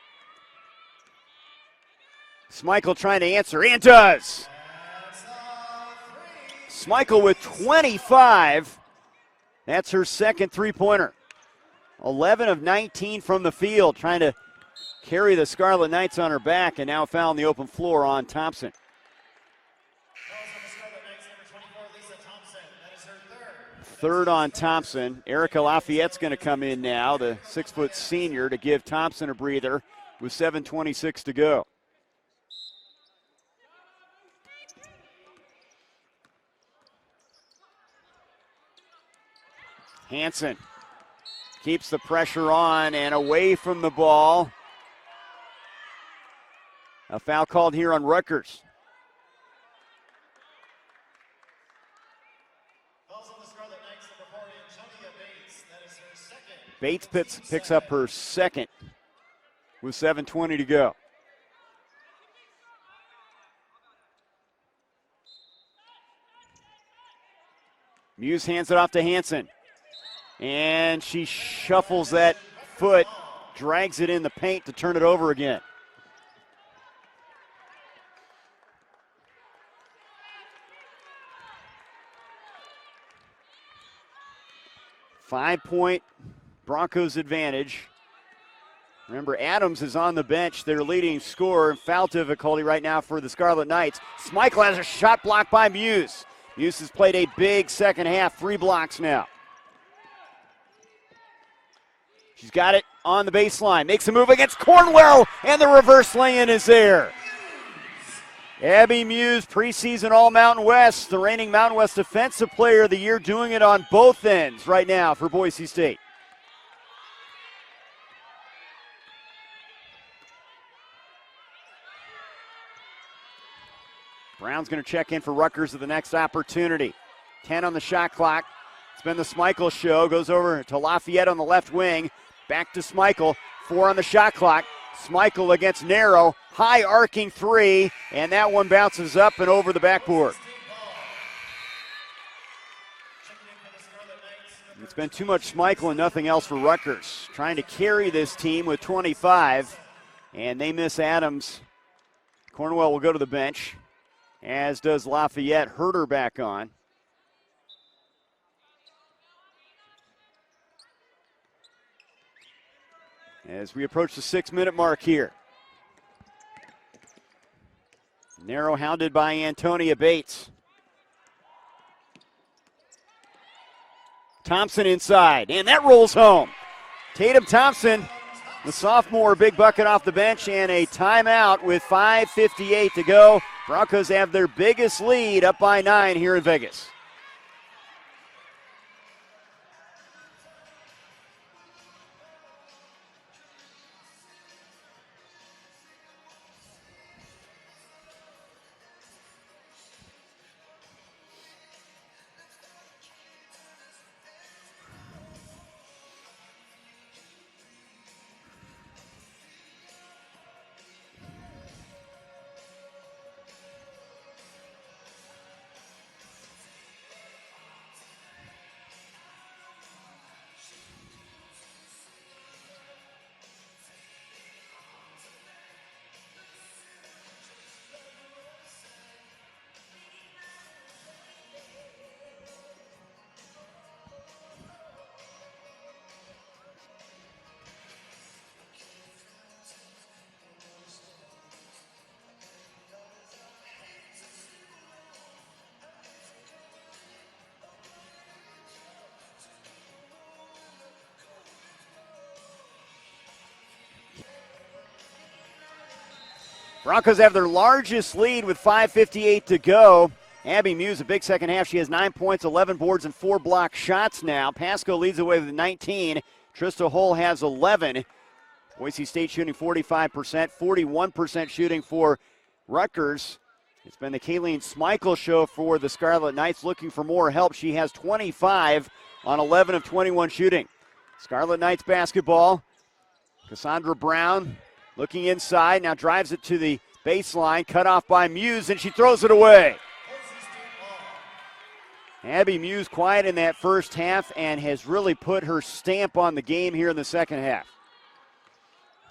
Schmeichel trying to answer, and does. Schmeichel with 25. That's her second three-pointer. 11 of 19 from the field, trying to carry the Scarlet Knights on her back, and now found the open floor on Thompson. Third on Thompson. Erica Lafayette's going to come in now, the 6-foot senior, to give Thompson a breather with 7:26 to go. Hansen keeps the pressure on and away from the ball. A foul called here on Rutgers. Bates picks up her second with 7:20 to go. Muse hands it off to Hansen. And she shuffles that foot, drags it in the paint to turn it over again. Five-point Broncos advantage. Remember, Adams is on the bench, their leading scorer. Foul difficulty right now for the Scarlet Knights. Schmeichel has a shot blocked by Muse. Muse has played a big second half, 3 blocks now. She's got it on the baseline, makes a move against Cornwell, and the reverse lay-in is there. Abby Muse, preseason All-Mountain West, the reigning Mountain West Defensive Player of the Year, doing it on both ends right now for Boise State. Brown's going to check in for Rutgers at the next opportunity. 10 on the shot clock. It's been the Schmeichel show. Goes over to Lafayette on the left wing. Back to Schmeichel. 4 on the shot clock. Schmeichel against Narrow. High arcing 3. And that one bounces up and over the backboard. It's been too much Schmeichel and nothing else for Rutgers. Trying to carry this team with 25. And they miss Adams. Cornwell will go to the bench, as does Lafayette. Herder back on. As we approach the 6-minute mark here. Narrow hounded by Antonia Bates. Thompson inside, and that rolls home. Tatum Thompson, the sophomore, big bucket off the bench, and a timeout with 5:58 to go. Broncos have their biggest lead, up by 9 here in Vegas. Broncos have their largest lead with 5:58 to go. Abby Muse, a big second half. She has 9 points, 11 boards, and 4 block shots now. Pasco leads the way with 19. Trista Hull has 11. Boise State shooting 45%, 41% shooting for Rutgers. It's been the Kayleen Smichael show for the Scarlet Knights, looking for more help. She has 25 on 11 of 21 shooting. Scarlet Knights basketball. Cassandra Brown looking inside, now drives it to the baseline, cut off by Muse, and she throws it away. Abby Muse quiet in that first half and has really put her stamp on the game here in the second half.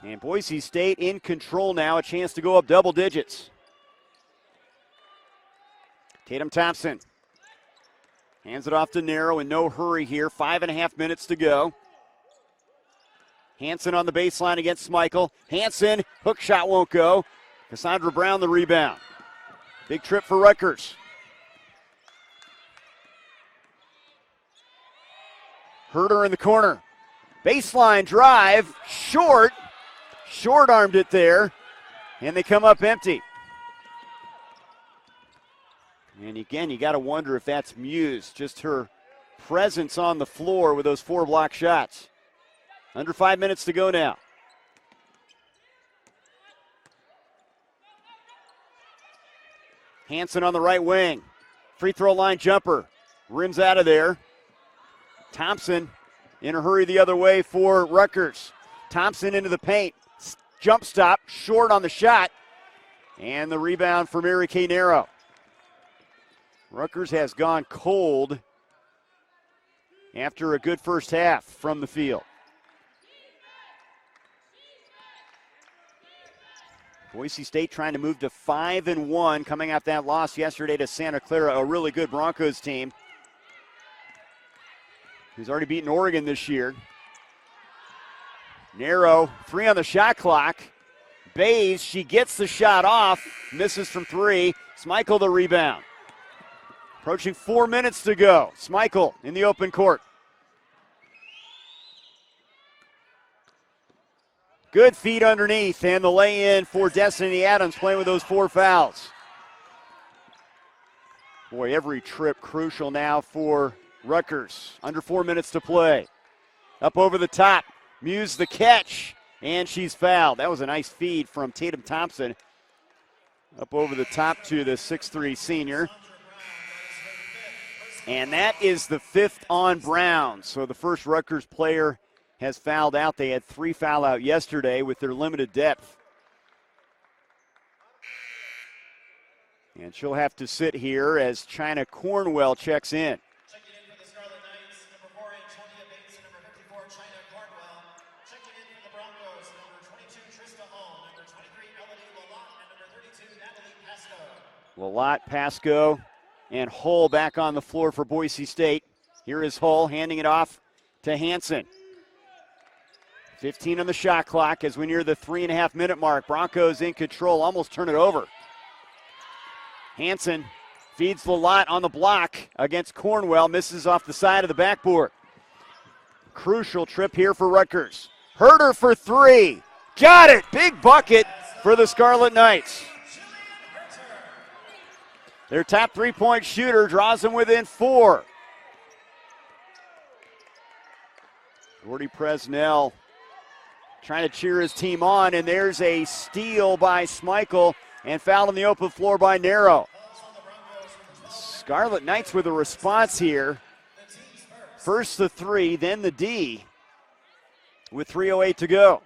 And Boise State in control now, a chance to go up double digits. Tatum Thompson hands it off to Narrow in no hurry here, 5.5 minutes to go. Hansen on the baseline against Smichael. Hansen, hook shot won't go. Cassandra Brown the rebound. Big trip for Rutgers. Herder in the corner. Baseline drive, short. Short-armed it there, and they come up empty. And again, you got to wonder if that's Muse, just her presence on the floor with those 4 block shots. Under 5 minutes to go now. Hansen on the right wing. Free throw line jumper. Rims out of there. Thompson in a hurry the other way for Rutgers. Thompson into the paint. Jump stop, short on the shot. And the rebound for Mary Kay Narrow. Rutgers has gone cold after a good first half from the field. Boise State trying to move to 5-1, coming off that loss yesterday to Santa Clara, a really good Broncos team who's already beaten Oregon this year. Narrow, 3 on the shot clock. Bays, she gets the shot off, misses from 3. Smichael the rebound. Approaching 4 minutes to go. Smichael in the open court. Good feet underneath, and the lay-in for Destiny Adams playing with those 4 fouls. Boy, every trip crucial now for Rutgers. Under 4 minutes to play. Up over the top. Muse the catch, and she's fouled. That was a nice feed from Tatum Thompson. Up over the top to the 6'3 senior. And that is the 5th on Brown. So the first Rutgers player has fouled out. They had 3 foul out yesterday with their limited depth. And she'll have to sit here as China Cornwell checks in. Checking in for the Scarlet Knights, number 4, Antonia Bates, and number 54, China Cornwell. Checking in for the Broncos, number 22, Trista Hull, number 23, Melody Lalott, and number 32, Natalie Pasco. Lalott, Pasco, and Hull back on the floor for Boise State. Here is Hull handing it off to Hansen. 15 on the shot clock as we near the 3.5 minute mark. Broncos in control, almost turn it over. Hansen feeds Lalott on the block against Cornwell, misses off the side of the backboard. Crucial trip here for Rutgers. Herder for 3. Got it! Big bucket for the Scarlet Knights. Their top 3-point shooter draws them within 4. Gordy Presnell trying to cheer his team on, and there's a steal by Smichael and fouled on the open floor by Narrow. Scarlet Knights with a response here. First the 3, then the D with 3:08 to go.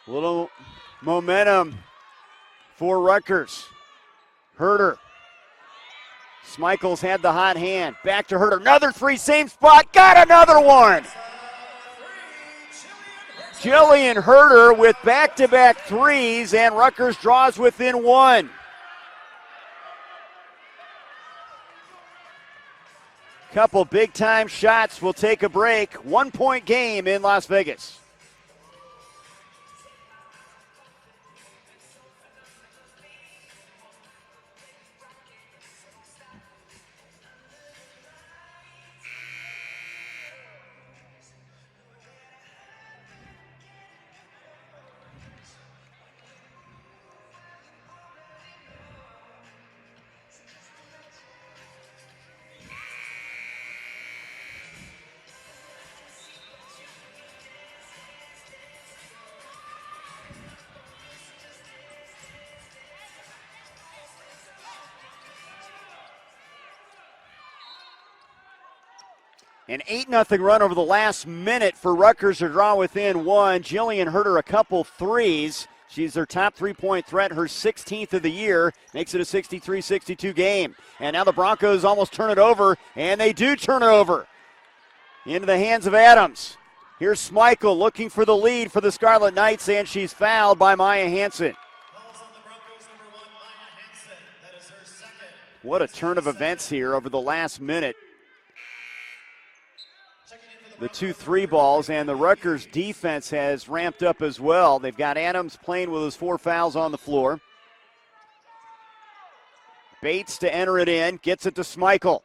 A little momentum for Rutgers. Herder. Smichael's had the hot hand. Back to Herder. Another 3, same spot. Got another one. Jillian Herder with back-to-back 3s, and Rutgers draws within 1. Couple big-time shots. We'll take a break. 1-point game in Las Vegas. An 8-0 run over the last minute for Rutgers to draw within one. Jillian Herder a couple threes. She's their top three-point threat, her 16th of the year. Makes it a 63-62 game. And now the Broncos almost turn it over, and they do turn it over. Into the hands of Adams. Here's Smeichel looking for the lead for the Scarlet Knights, and she's fouled by Maya Hansen. What a turn of events here over the last minute. The 2-3 balls, and the Rutgers defense has ramped up as well. They've got Adams playing with his 4 fouls on the floor. Bates to enter it in, gets it to Smeichel.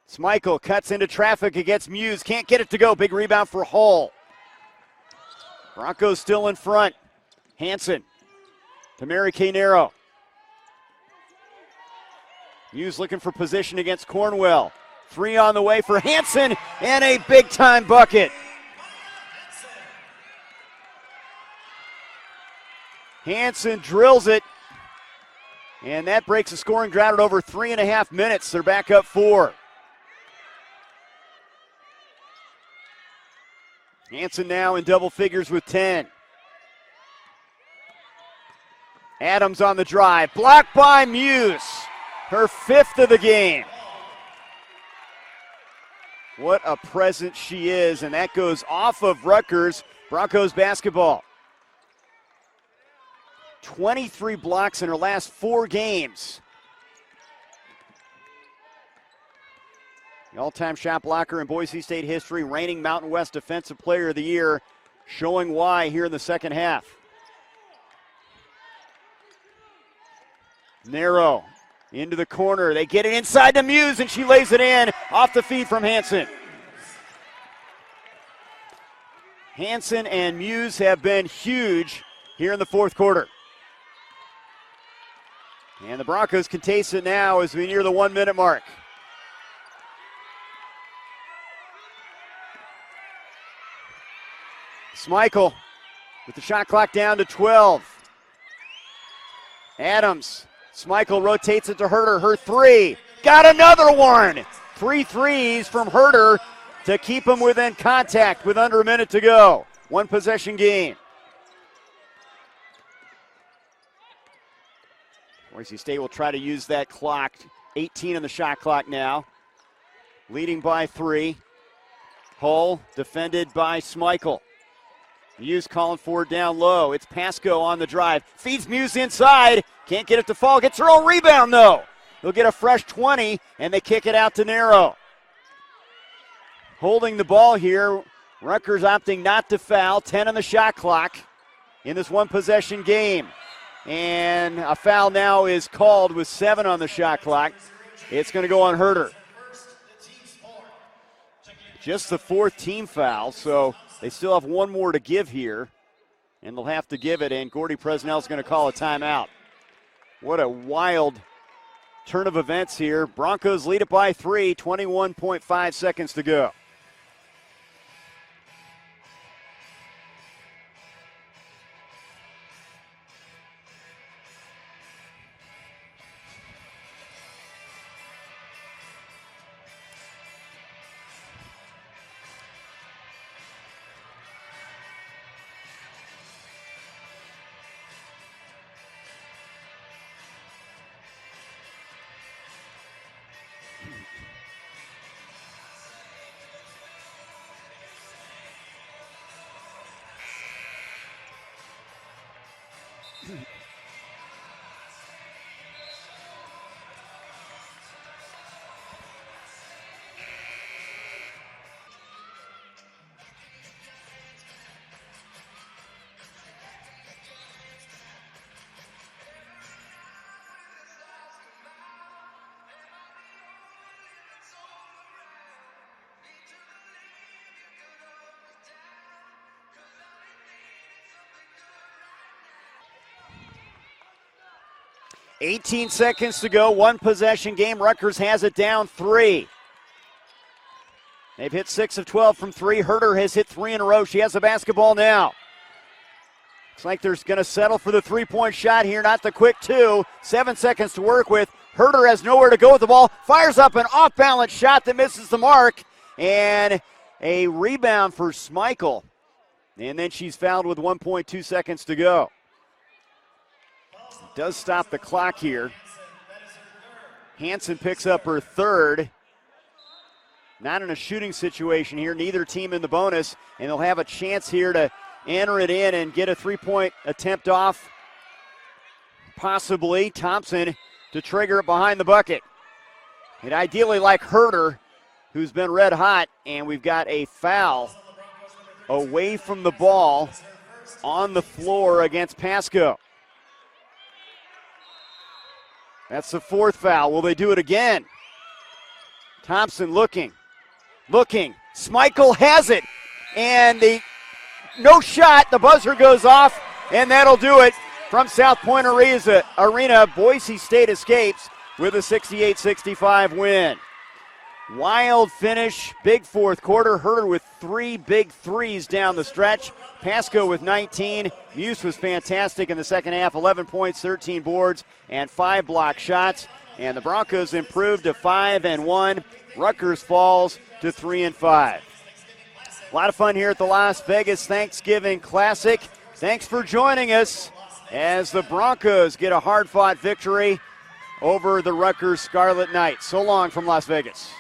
Smeichel cuts into traffic against Muse, can't get it to go. Big rebound for Hall. Broncos still in front. Hansen to Mary Kay Nero. Muse looking for position against Cornwell. 3 on the way for Hansen, and a big-time bucket. Hansen drills it, and that breaks the scoring drought at over 3.5 minutes. They're back up 4. Hansen now in double figures with 10. Adams on the drive, blocked by Muse. Her 5th of the game. What a presence she is, and that goes off of Rutgers. Broncos basketball. 23 blocks in her last 4 games. The all-time shot blocker in Boise State history, reigning Mountain West Defensive Player of the Year, showing why here in the second half. Nero into the corner. They get it inside to Muse, and she lays it in off the feed from Hansen. Hansen and Muse have been huge here in the fourth quarter. And the Broncos can taste it now as we near the 1-minute mark. Smeichel with the shot clock down to 12. Adams. Smeichel rotates it to Herder. Her 3. Got another one. 3 threes from Herder to keep him within contact with under a minute to go. 1 possession game. Boise State will try to use that clock. 18 on the shot clock now. Leading by 3. Hull defended by Smeichel. Muse calling for it down low. It's Pasco on the drive. Feeds Muse inside. Can't get it to fall. Gets her own rebound, though. They'll get a fresh 20, and they kick it out to Nero. Holding the ball here. Rutgers opting not to foul. 10 on the shot clock in this 1-possession game. And a foul now is called with 7 on the shot clock. It's going to go on Herder. Just the 4th team foul, so they still have 1 more to give here. And they'll have to give it, and Gordy Presnell's going to call a timeout. What a wild turn of events here. Broncos lead it by 3, 21.5 seconds to go. $18 seconds to go, 1-possession game. Rutgers has it down 3. They've hit 6 of 12 from 3. Herder has hit 3 in a row. She has the basketball now. Looks like they're going to settle for the 3-point shot here, not the quick 2. 7 seconds to work with. Herder has nowhere to go with the ball. Fires up an off-balance shot that misses the mark. And a rebound for Schmeichel. And then she's fouled with 1.2 seconds to go. Does stop the clock here. Hansen picks up her third. Not in a shooting situation here. Neither team in the bonus. And they'll have a chance here to enter it in and get a three-point attempt off. Possibly Thompson to trigger it behind the bucket. And ideally like Herder, who's been red hot. And we've got a foul away from the ball on the floor against Pasco. That's the fourth foul. Will they do it again? Thompson looking. Schmeichel has it. And no shot. The buzzer goes off, and that'll do it from South Point Arena. Boise State escapes with a 68-65 win. Wild finish, big fourth quarter. Herder with 3 big threes down the stretch. Pasco with 19. Muse was fantastic in the second half, 11 points, 13 boards, and 5 block shots. And the Broncos improved to 5-1. Rutgers falls to 3-5. A lot of fun here at the Las Vegas Thanksgiving Classic. Thanks for joining us as the Broncos get a hard-fought victory over the Rutgers Scarlet Knights. So long from Las Vegas.